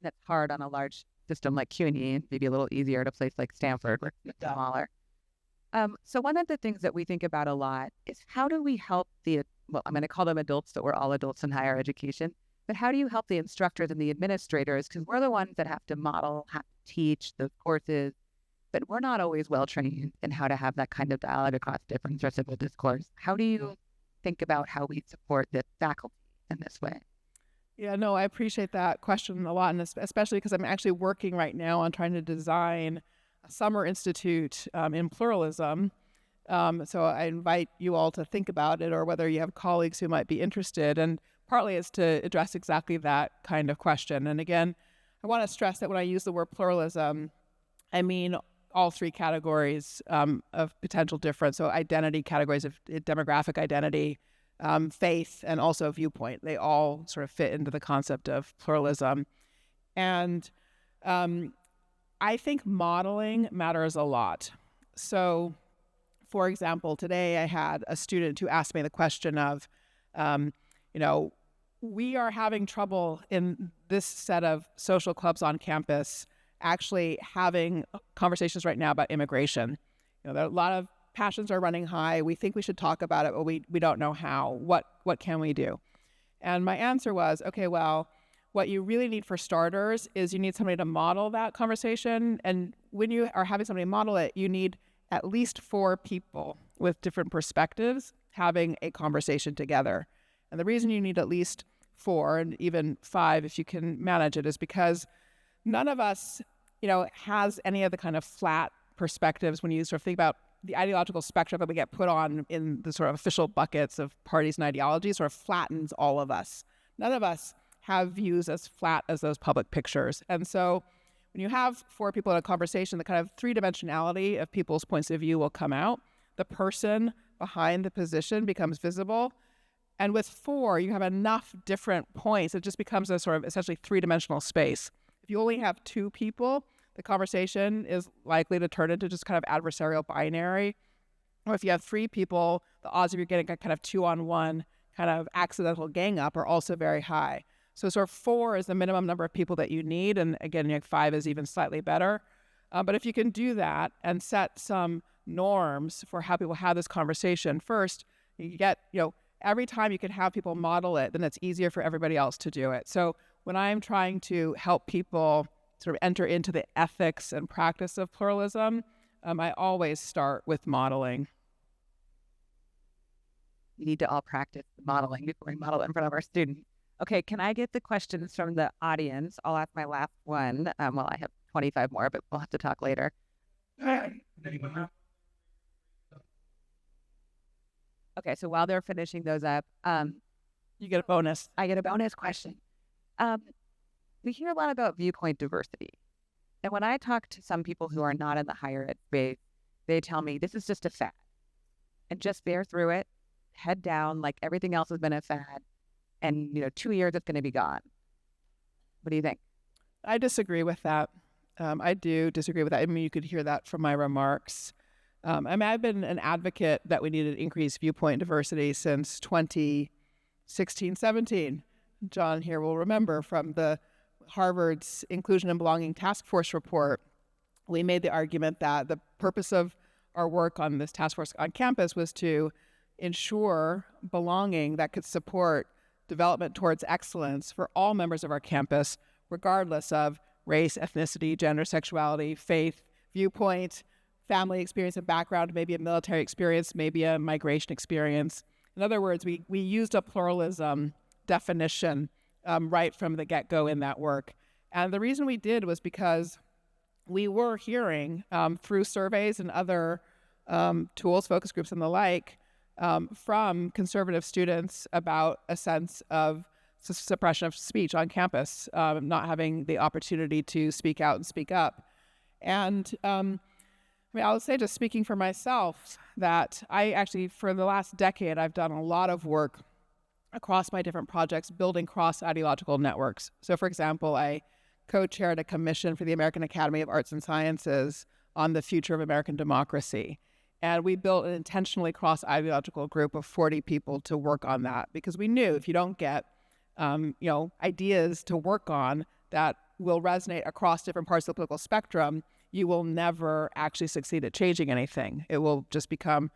Speaker 4: That's hard on a large system like CUNY, maybe a little easier at a place like Stanford, where it's smaller. So one of the things that we think about a lot is, how do we help I'm going to call them adults, but we're all adults in higher education, but how do you help the instructors and the administrators? Because we're the ones that have to model, have to teach the courses, but we're not always well trained in how to have that kind of dialogue across different sorts of discourse. How do you think about how we support the faculty in this way?
Speaker 3: Yeah, no, I appreciate that question a lot, and especially because I'm actually working right now on trying to design a summer institute in pluralism. So I invite you all to think about it, or whether you have colleagues who might be interested. And partly it's to address exactly that kind of question. And again, I want to stress that when I use the word pluralism, I mean all three categories of potential difference. So identity categories of demographic identity, faith, and also viewpoint. They all sort of fit into the concept of pluralism. And I think modeling matters a lot. So, for example, today I had a student who asked me the question of, we are having trouble in this set of social clubs on campus actually having conversations right now about immigration. There are a lot of passions are running high. We think we should talk about it, but we don't know how. What can we do? And my answer was, okay, well, what you really need for starters is you need somebody to model that conversation. And when you are having somebody model it, you need at least 4 people with different perspectives having a conversation together. And the reason you need at least 4 and even 5 if you can manage it is because none of us, has any of the kind of flat perspectives when you sort of think about the ideological spectrum that we get put on in the sort of official buckets of parties and ideologies sort of flattens all of us. None of us have views as flat as those public pictures. And so when you have 4 people in a conversation, the kind of 3-dimensionality of people's points of view will come out. The person behind the position becomes visible. And with 4, you have enough different points. It just becomes a sort of essentially 3-dimensional space. If you only have 2 people, the conversation is likely to turn into just kind of adversarial binary. Or if you have 3 people, the odds of you getting a kind of 2-on-1 kind of accidental gang up are also very high. So sort of 4 is the minimum number of people that you need. And again, 5 is even slightly better. But if you can do that and set some norms for how people have this conversation, first, you get, every time you can have people model it, then it's easier for everybody else to do it. So when I'm trying to help people sort of enter into the ethics and practice of pluralism, I always start with modeling.
Speaker 4: We need to all practice modeling before we model in front of our students. Okay, can I get the questions from the audience? I'll ask my last one. Well, I have 25 more, but we'll have to talk later. Okay, so while they're finishing those up,
Speaker 3: You get a bonus.
Speaker 4: I get a bonus question. We hear a lot about viewpoint diversity. And when I talk to some people who are not in the higher ed space, they tell me this is just a fad. And just bear through it, head down, like everything else has been a fad. And, 2 years, it's going to be gone. What do you think?
Speaker 3: I disagree with that. I do disagree with that. I mean, you could hear that from my remarks. I've been an advocate that we needed increased viewpoint diversity since 2016, 17. John here will remember from the Harvard's Inclusion and Belonging Task Force report, we made the argument that the purpose of our work on this task force on campus was to ensure belonging that could support development towards excellence for all members of our campus, regardless of race, ethnicity, gender, sexuality, faith, viewpoint, family experience and background, maybe a military experience, maybe a migration experience. In other words, we used a pluralism definition right from the get-go in that work. And the reason we did was because we were hearing through surveys and other tools, focus groups and the like, from conservative students about a sense of suppression of speech on campus, not having the opportunity to speak out and speak up. And I would say, just speaking for myself, that I actually, for the last decade, I've done a lot of work across my different projects building cross-ideological networks. So, for example, I co-chaired a commission for the American Academy of Arts and Sciences on the future of American democracy. And we built an intentionally cross-ideological group of 40 people to work on that, because we knew if you don't get, ideas to work on that will resonate across different parts of the political spectrum, you will never actually succeed at changing anything. It will just become,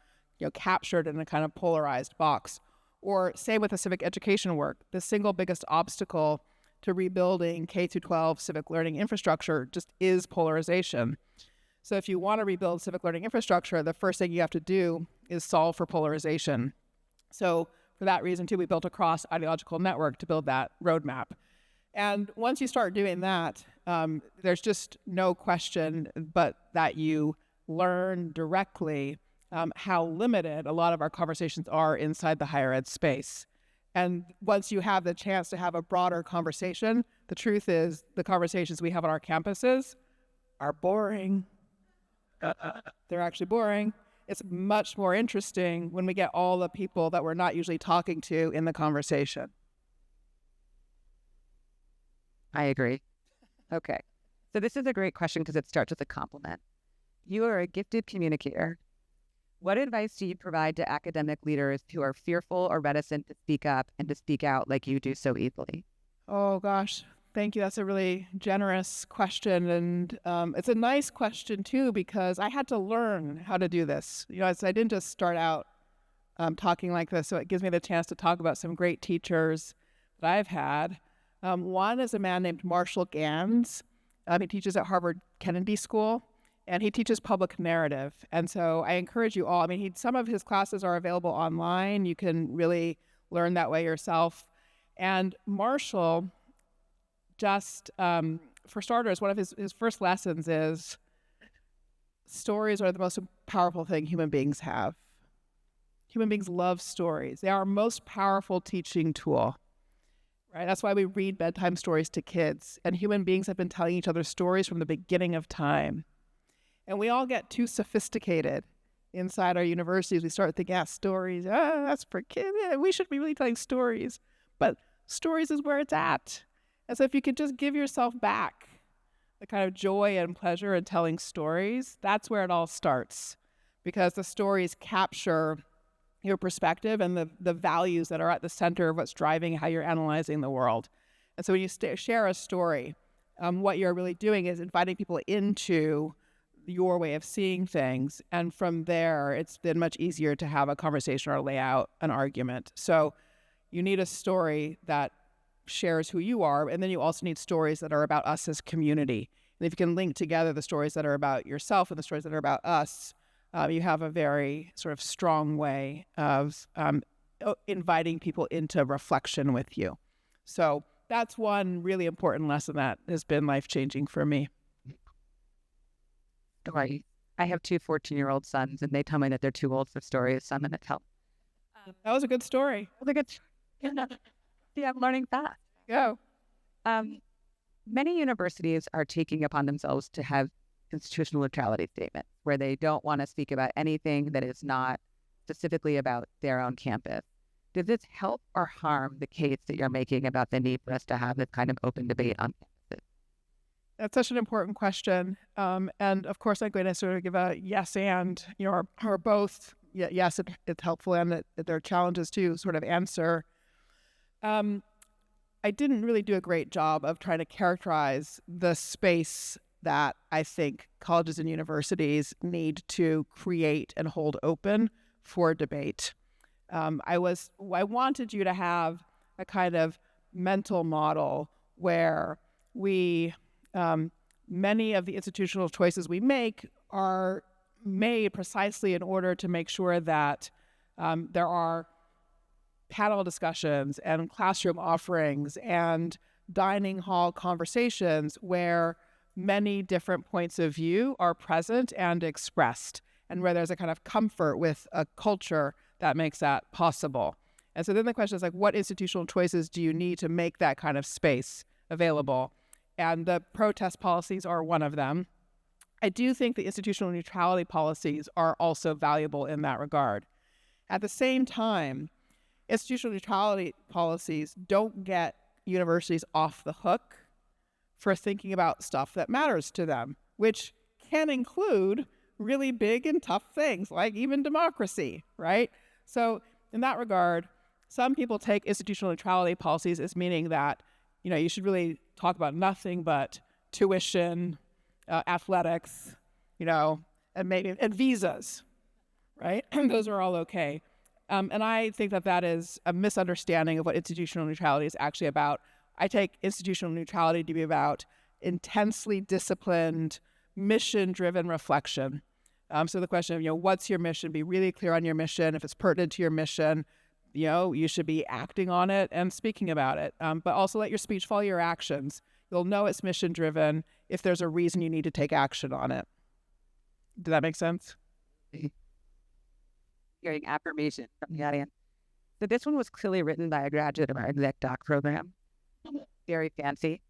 Speaker 3: captured in a kind of polarized box. Or same with the civic education work. The single biggest obstacle to rebuilding K-12 civic learning infrastructure just is polarization. So if you want to rebuild civic learning infrastructure, the first thing you have to do is solve for polarization. So for that reason, too, we built a cross-ideological network to build that roadmap. And once you start doing that, there's just no question but that you learn directly how limited a lot of our conversations are inside the higher ed space. And once you have the chance to have a broader conversation, the truth is the conversations we have on our campuses are boring. They're actually boring. It's much more interesting when we get all the people that we're not usually talking to in the conversation.
Speaker 4: I agree. Okay. So this is a great question because it starts with a compliment. You are a gifted communicator. What advice do you provide to academic leaders who are fearful or reticent to speak up and to speak out like you do so easily?
Speaker 3: Oh, gosh. Thank you. That's a really generous question. And it's a nice question, too, because I had to learn how to do this. I didn't just start out talking like this. So it gives me the chance to talk about some great teachers that I've had. One is a man named Marshall Gans. He teaches at Harvard Kennedy School, and he teaches public narrative. And so I encourage you all. Some of his classes are available online. You can really learn that way yourself. And Marshall, just for starters, one of his first lessons is stories are the most powerful thing human beings have. Human beings love stories. They are our most powerful teaching tool. Right? That's why we read bedtime stories to kids. And human beings have been telling each other stories from the beginning of time. And we all get too sophisticated inside our universities. We start thinking, stories, that's for kids. Yeah, we should be really telling stories. But stories is where it's at. And so if you could just give yourself back the kind of joy and pleasure in telling stories, that's where it all starts. Because the stories capture your perspective and the values that are at the center of what's driving how you're analyzing the world. And so when you share a story, what you're really doing is inviting people into your way of seeing things. And from there, it's been much easier to have a conversation or lay out an argument. So you need a story that shares who you are, and then you also need stories that are about us as community. And if you can link together the stories that are about yourself and the stories that are about us, you have a very sort of strong way of inviting people into reflection with you. So that's one really important lesson that has been life-changing for me.
Speaker 4: Right. I have two 14-year-old sons, and they tell me that they're too old for stories, so I'm going to tell them.
Speaker 3: That was a good story.
Speaker 4: Yeah, I'm learning fast.
Speaker 3: Go.
Speaker 4: Many universities are taking upon themselves to have institutional neutrality statements where they don't want to speak about anything that is not specifically about their own campus. Does this help or harm the case that you're making about the need for us to have this kind of open debate on campuses?
Speaker 3: That's such an important question. And of course, I'm going to sort of give a yes and, or both. Yes, it's helpful, and that there are challenges to sort of answer. I didn't really do a great job of trying to characterize the space that I think colleges and universities need to create and hold open for debate. I wanted you to have a kind of mental model where many of the institutional choices we make are made precisely in order to make sure that there are panel discussions and classroom offerings and dining hall conversations where many different points of view are present and expressed, and where there's a kind of comfort with a culture that makes that possible. And so then the question is what institutional choices do you need to make that kind of space available? And the protest policies are one of them. I do think the institutional neutrality policies are also valuable in that regard. At the same time, institutional neutrality policies don't get universities off the hook for thinking about stuff that matters to them, which can include really big and tough things like even democracy, right? So in that regard, some people take institutional neutrality policies as meaning that, you should really talk about nothing but tuition, athletics, and visas, right? Those are all okay. And I think that is a misunderstanding of what institutional neutrality is actually about. I take institutional neutrality to be about intensely disciplined, mission-driven reflection. So the question of, what's your mission? Be really clear on your mission. If it's pertinent to your mission, you should be acting on it and speaking about it. But also let your speech follow your actions. You'll know it's mission-driven if there's a reason you need to take action on it. Did that make sense?
Speaker 4: Hearing affirmation from the audience. So this one was clearly written by a graduate of our exec doc program. Very fancy.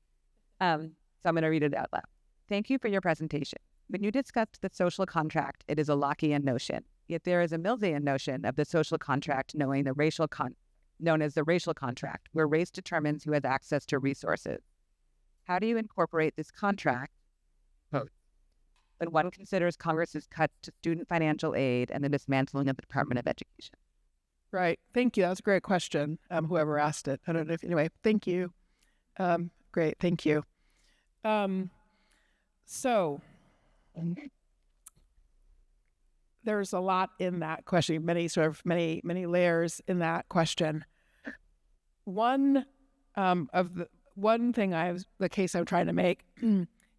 Speaker 4: So I'm going to read it out loud. Thank you for your presentation. When you discussed the social contract, it is a Lockean notion. Yet there is a Millsian notion of the social contract known as the racial contract, where race determines who has access to resources. How do you incorporate this contract when one considers Congress's cuts to student financial aid and the dismantling of the Department of Education?
Speaker 3: Right. Thank you. That was a great question. Whoever asked it. I don't know if, anyway, thank you. Great. Thank you. So there's a lot in that question, many layers in that question. The case I'm trying to make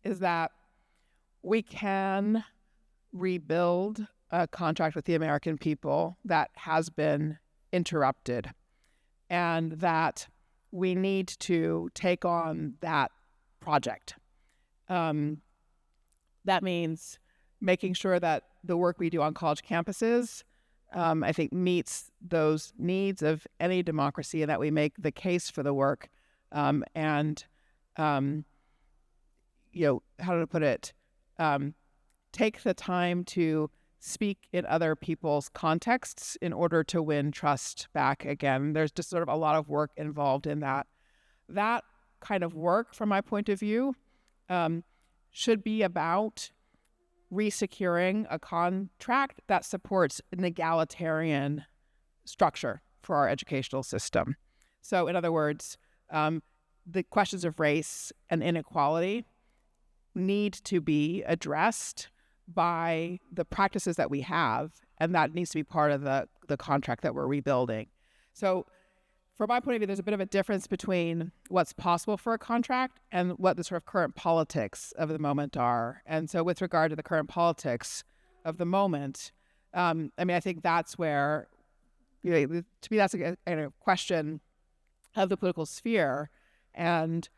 Speaker 3: is that we can rebuild a contract with the American people that has been interrupted, and that we need to take on that project. That means making sure that the work we do on college campuses, I think, meets those needs of any democracy, and that we make the case for the work. How to put it? Take the time to speak in other people's contexts in order to win trust back again. There's just sort of a lot of work involved in that. That kind of work, from my point of view, should be about resecuring a contract that supports an egalitarian structure for our educational system. So, in other words, the questions of race and inequality need to be addressed by the practices that we have, and that needs to be part of the contract that we're rebuilding. So from my point of view, there's a bit of a difference between what's possible for a contract and what the sort of current politics of the moment are. And so with regard to the current politics of the moment, I think that's where, to me, that's a question of the political sphere, and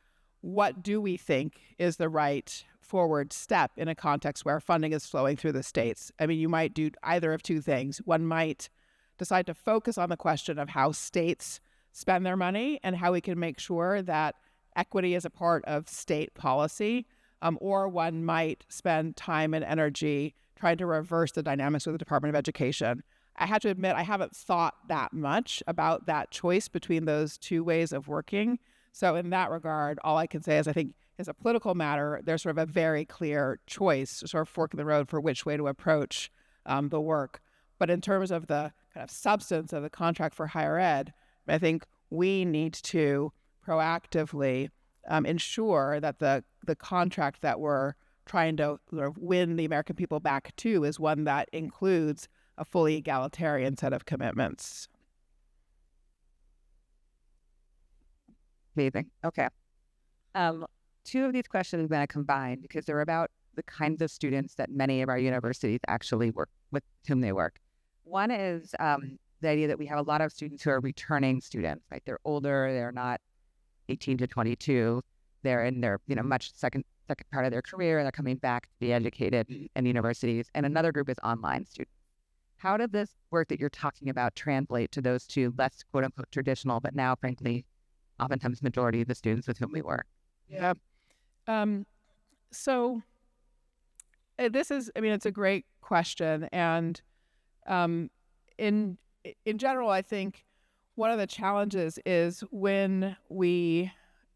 Speaker 3: what do we think is the right forward step in a context where funding is flowing through the states? You might do either of two things. One might decide to focus on the question of how states spend their money and how we can make sure that equity is a part of state policy, or one might spend time and energy trying to reverse the dynamics with the Department of Education. I have to admit, I haven't thought that much about that choice between those two ways of working. So in that regard, all I can say is I think as a political matter, there's sort of a very clear choice, sort of fork in the road for which way to approach the work. But in terms of the kind of substance of the contract for higher ed, I think we need to proactively ensure that the contract that we're trying to sort of win the American people back to is one that includes a fully egalitarian set of commitments.
Speaker 4: Amazing. Okay. Two of these questions I'm going to combine because they're about the kinds of students that many of our universities actually work with, whom they work. One is the idea that we have a lot of students who are returning students, right? They're older, they're not 18 to 22. They're in their, much second part of their career, and they're coming back to be educated in universities. And another group is online students. How did this work that you're talking about translate to those two less quote unquote traditional, but now frankly, oftentimes majority of the students with whom we work?
Speaker 3: Yeah. So this is, it's a great question. And in general, I think one of the challenges is when we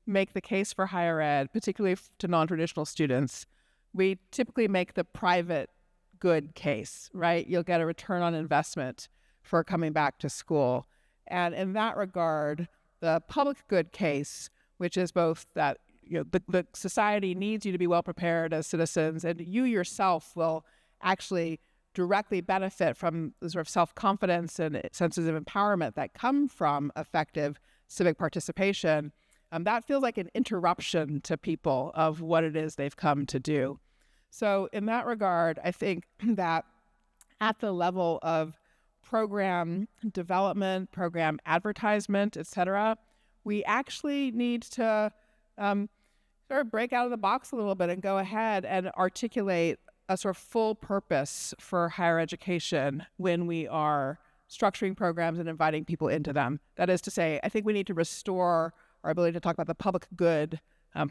Speaker 3: make the case for higher ed, particularly to non-traditional students, we typically make the private good case, right? You'll get a return on investment for coming back to school. And in that regard, the public good case, which is both that the society needs you to be well prepared as citizens, and you yourself will actually directly benefit from the sort of self-confidence and senses of empowerment that come from effective civic participation, that feels like an interruption to people of what it is they've come to do. So in that regard, I think that at the level of program development, program advertisement, et cetera, we actually need to sort of break out of the box a little bit and go ahead and articulate a sort of full purpose for higher education when we are structuring programs and inviting people into them. That is to say, I think we need to restore our ability to talk about the public good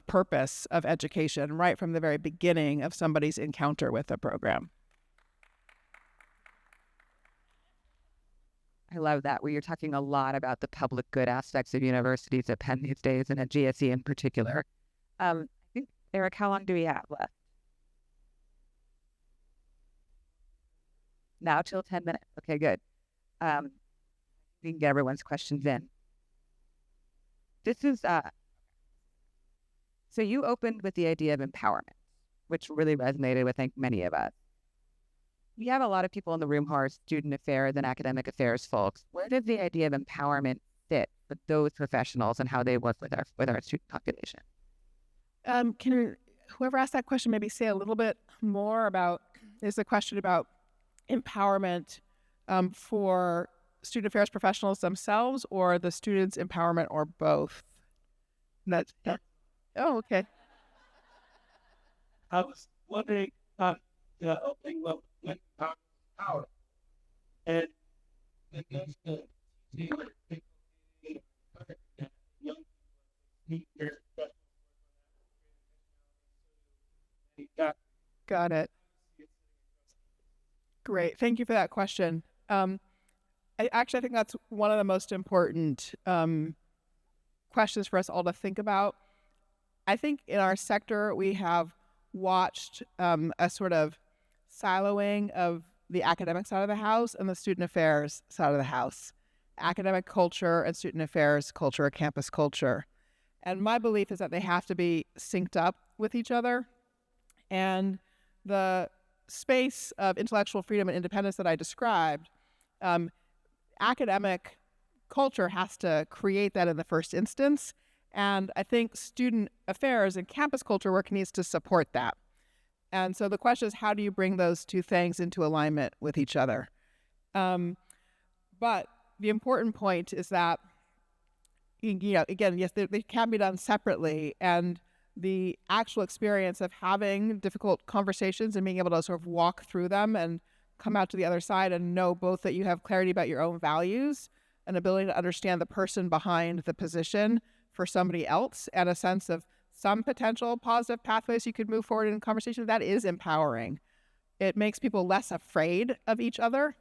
Speaker 3: purpose of education right from the very beginning of somebody's encounter with the program.
Speaker 4: I love that, where you're talking a lot about the public good aspects of universities at Penn these days and at GSE in particular. I think, Eric, how long do we have left? Now till 10 minutes. Okay, good. We can get everyone's questions in. This is, so you opened with the idea of empowerment, which really resonated with, I think, many of us. We have a lot of people in the room who are student affairs and academic affairs folks. Where does the idea of empowerment fit with those professionals and how they work with our student population?
Speaker 3: Can whoever asked that question maybe say a little bit more about, is the question about empowerment for student affairs professionals themselves or the students' empowerment or both? That's, oh, okay.
Speaker 5: I was wondering the opening level power and there's the young
Speaker 3: Got it. Great. Thank you for that question. I think that's one of the most important questions for us all to think about. I think in our sector, we have watched a sort of siloing of the academic side of the house and the student affairs side of the house. Academic culture and student affairs culture, or campus culture. And my belief is that they have to be synced up with each other. And the space of intellectual freedom and independence that I described, academic culture has to create that in the first instance. And I think student affairs and campus culture work needs to support that. And so the question is, how do you bring those two things into alignment with each other? But the important point is that, again, yes, they can be done separately. And the actual experience of having difficult conversations and being able to sort of walk through them and come out to the other side and know both that you have clarity about your own values and ability to understand the person behind the position for somebody else and a sense of some potential positive pathways you could move forward in conversation, that is empowering. It makes people less afraid of each other.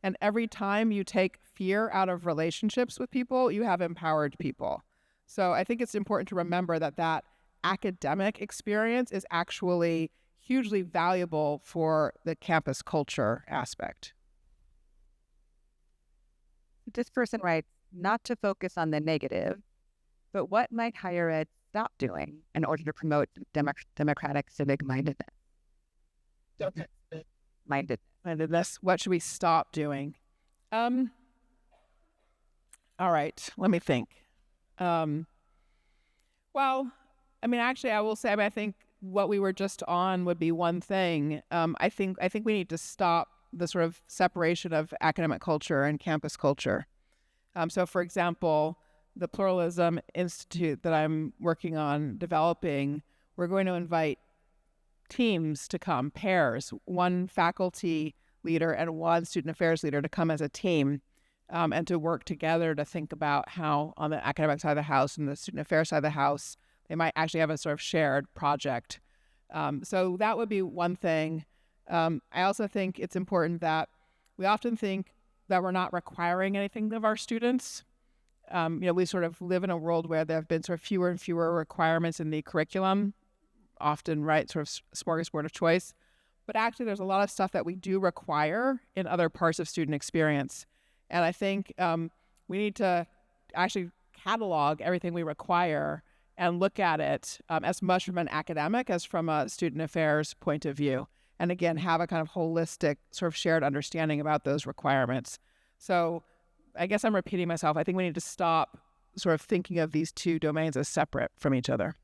Speaker 3: And every time you take fear out of relationships with people, you have empowered people. So I think it's important to remember that that academic experience is actually hugely valuable for the campus culture aspect.
Speaker 4: This person writes, not to focus on the negative, but what might higher ed stop doing in order to promote democratic civic mindedness? Mindedness.
Speaker 3: What should we stop doing? All right, let me think. Well, I mean, actually, I will say, I think what we were just on would be one thing. I think we need to stop the sort of separation of academic culture and campus culture. So, for example, the Pluralism Institute that I'm working on developing, we're going to invite teams to come, pairs, one faculty leader and one student affairs leader to come as a team and to work together to think about how on the academic side of the house and the student affairs side of the house, they might actually have a sort of shared project. So that would be one thing. I also think it's important that we often think that we're not requiring anything of our students. We sort of live in a world where there have been sort of fewer and fewer requirements in the curriculum, often, right, sort of smorgasbord of choice. But actually, there's a lot of stuff that we do require in other parts of student experience. And I think we need to actually catalog everything we require and look at it as much from an academic as from a student affairs point of view. And again, have a kind of holistic sort of shared understanding about those requirements. So I guess I'm repeating myself. I think we need to stop sort of thinking of these two domains as separate from each other.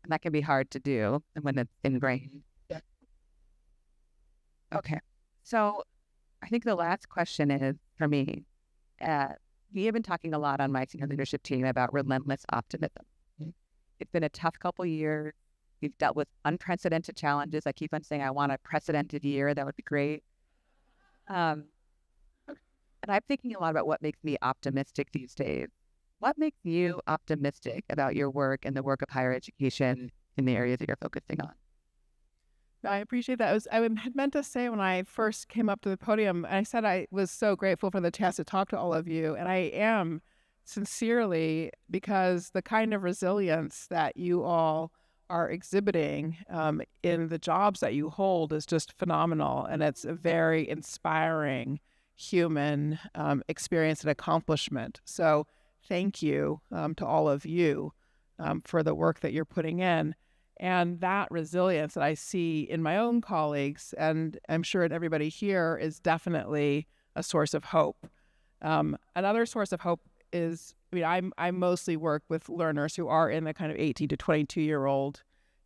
Speaker 4: And that can be hard to do when it's ingrained.
Speaker 5: Yeah.
Speaker 4: Okay. So I think the last question is, for me, we have been talking a lot on my senior leadership team about relentless optimism. Mm-hmm. It's been a tough couple years. We've dealt with unprecedented challenges. I keep on saying I want a precedented year. That would be great. And I'm thinking a lot about what makes me optimistic these days. what makes you optimistic about your work and the work of higher education in the areas that you're focusing on?
Speaker 3: I appreciate that. I had meant to say when I first came up to the podium, I said I was so grateful for the chance to talk to all of you. And I am sincerely, because the kind of resilience that you all are exhibiting in the jobs that you hold is just phenomenal. And it's a very inspiring human experience and accomplishment. So thank you to all of you for the work that you're putting in. And that resilience that I see in my own colleagues, and I'm sure in everybody here, is definitely a source of hope. Another source of hope is, I mostly work with learners who are in the kind of 18 to 22-year-old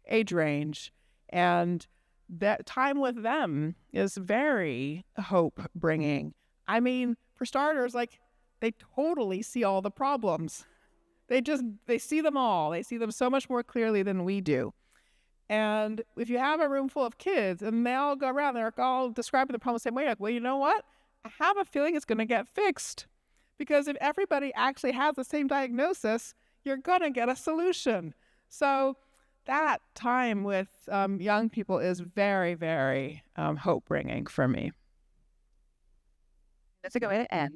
Speaker 3: age range. And that time with them is very hope-bringing. For starters, they totally see all the problems. They see them all. They see them so much more clearly than we do. And if you have a room full of kids and they all go around, they're all describing the problem the same way, well, you know what? I have a feeling it's going to get fixed. Because if everybody actually has the same diagnosis, you're going to get a solution. So that time with young people is very, very hope-bringing for me.
Speaker 4: That's a good way to end.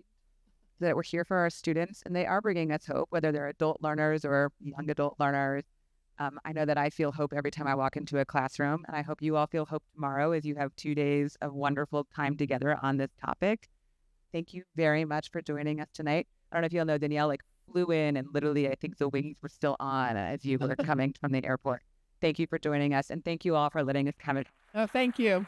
Speaker 4: That we're here for our students, and they are bringing us hope, whether they're adult learners or young adult learners. I know that I feel hope every time I walk into a classroom, and I hope you all feel hope tomorrow as you have 2 days of wonderful time together on this topic. Thank you very much for joining us tonight. I don't know if you all know, Danielle flew in, and literally I think the wings were still on as you were coming from the airport. Thank you for joining us, and thank you all for letting us come in.
Speaker 3: Oh, thank you.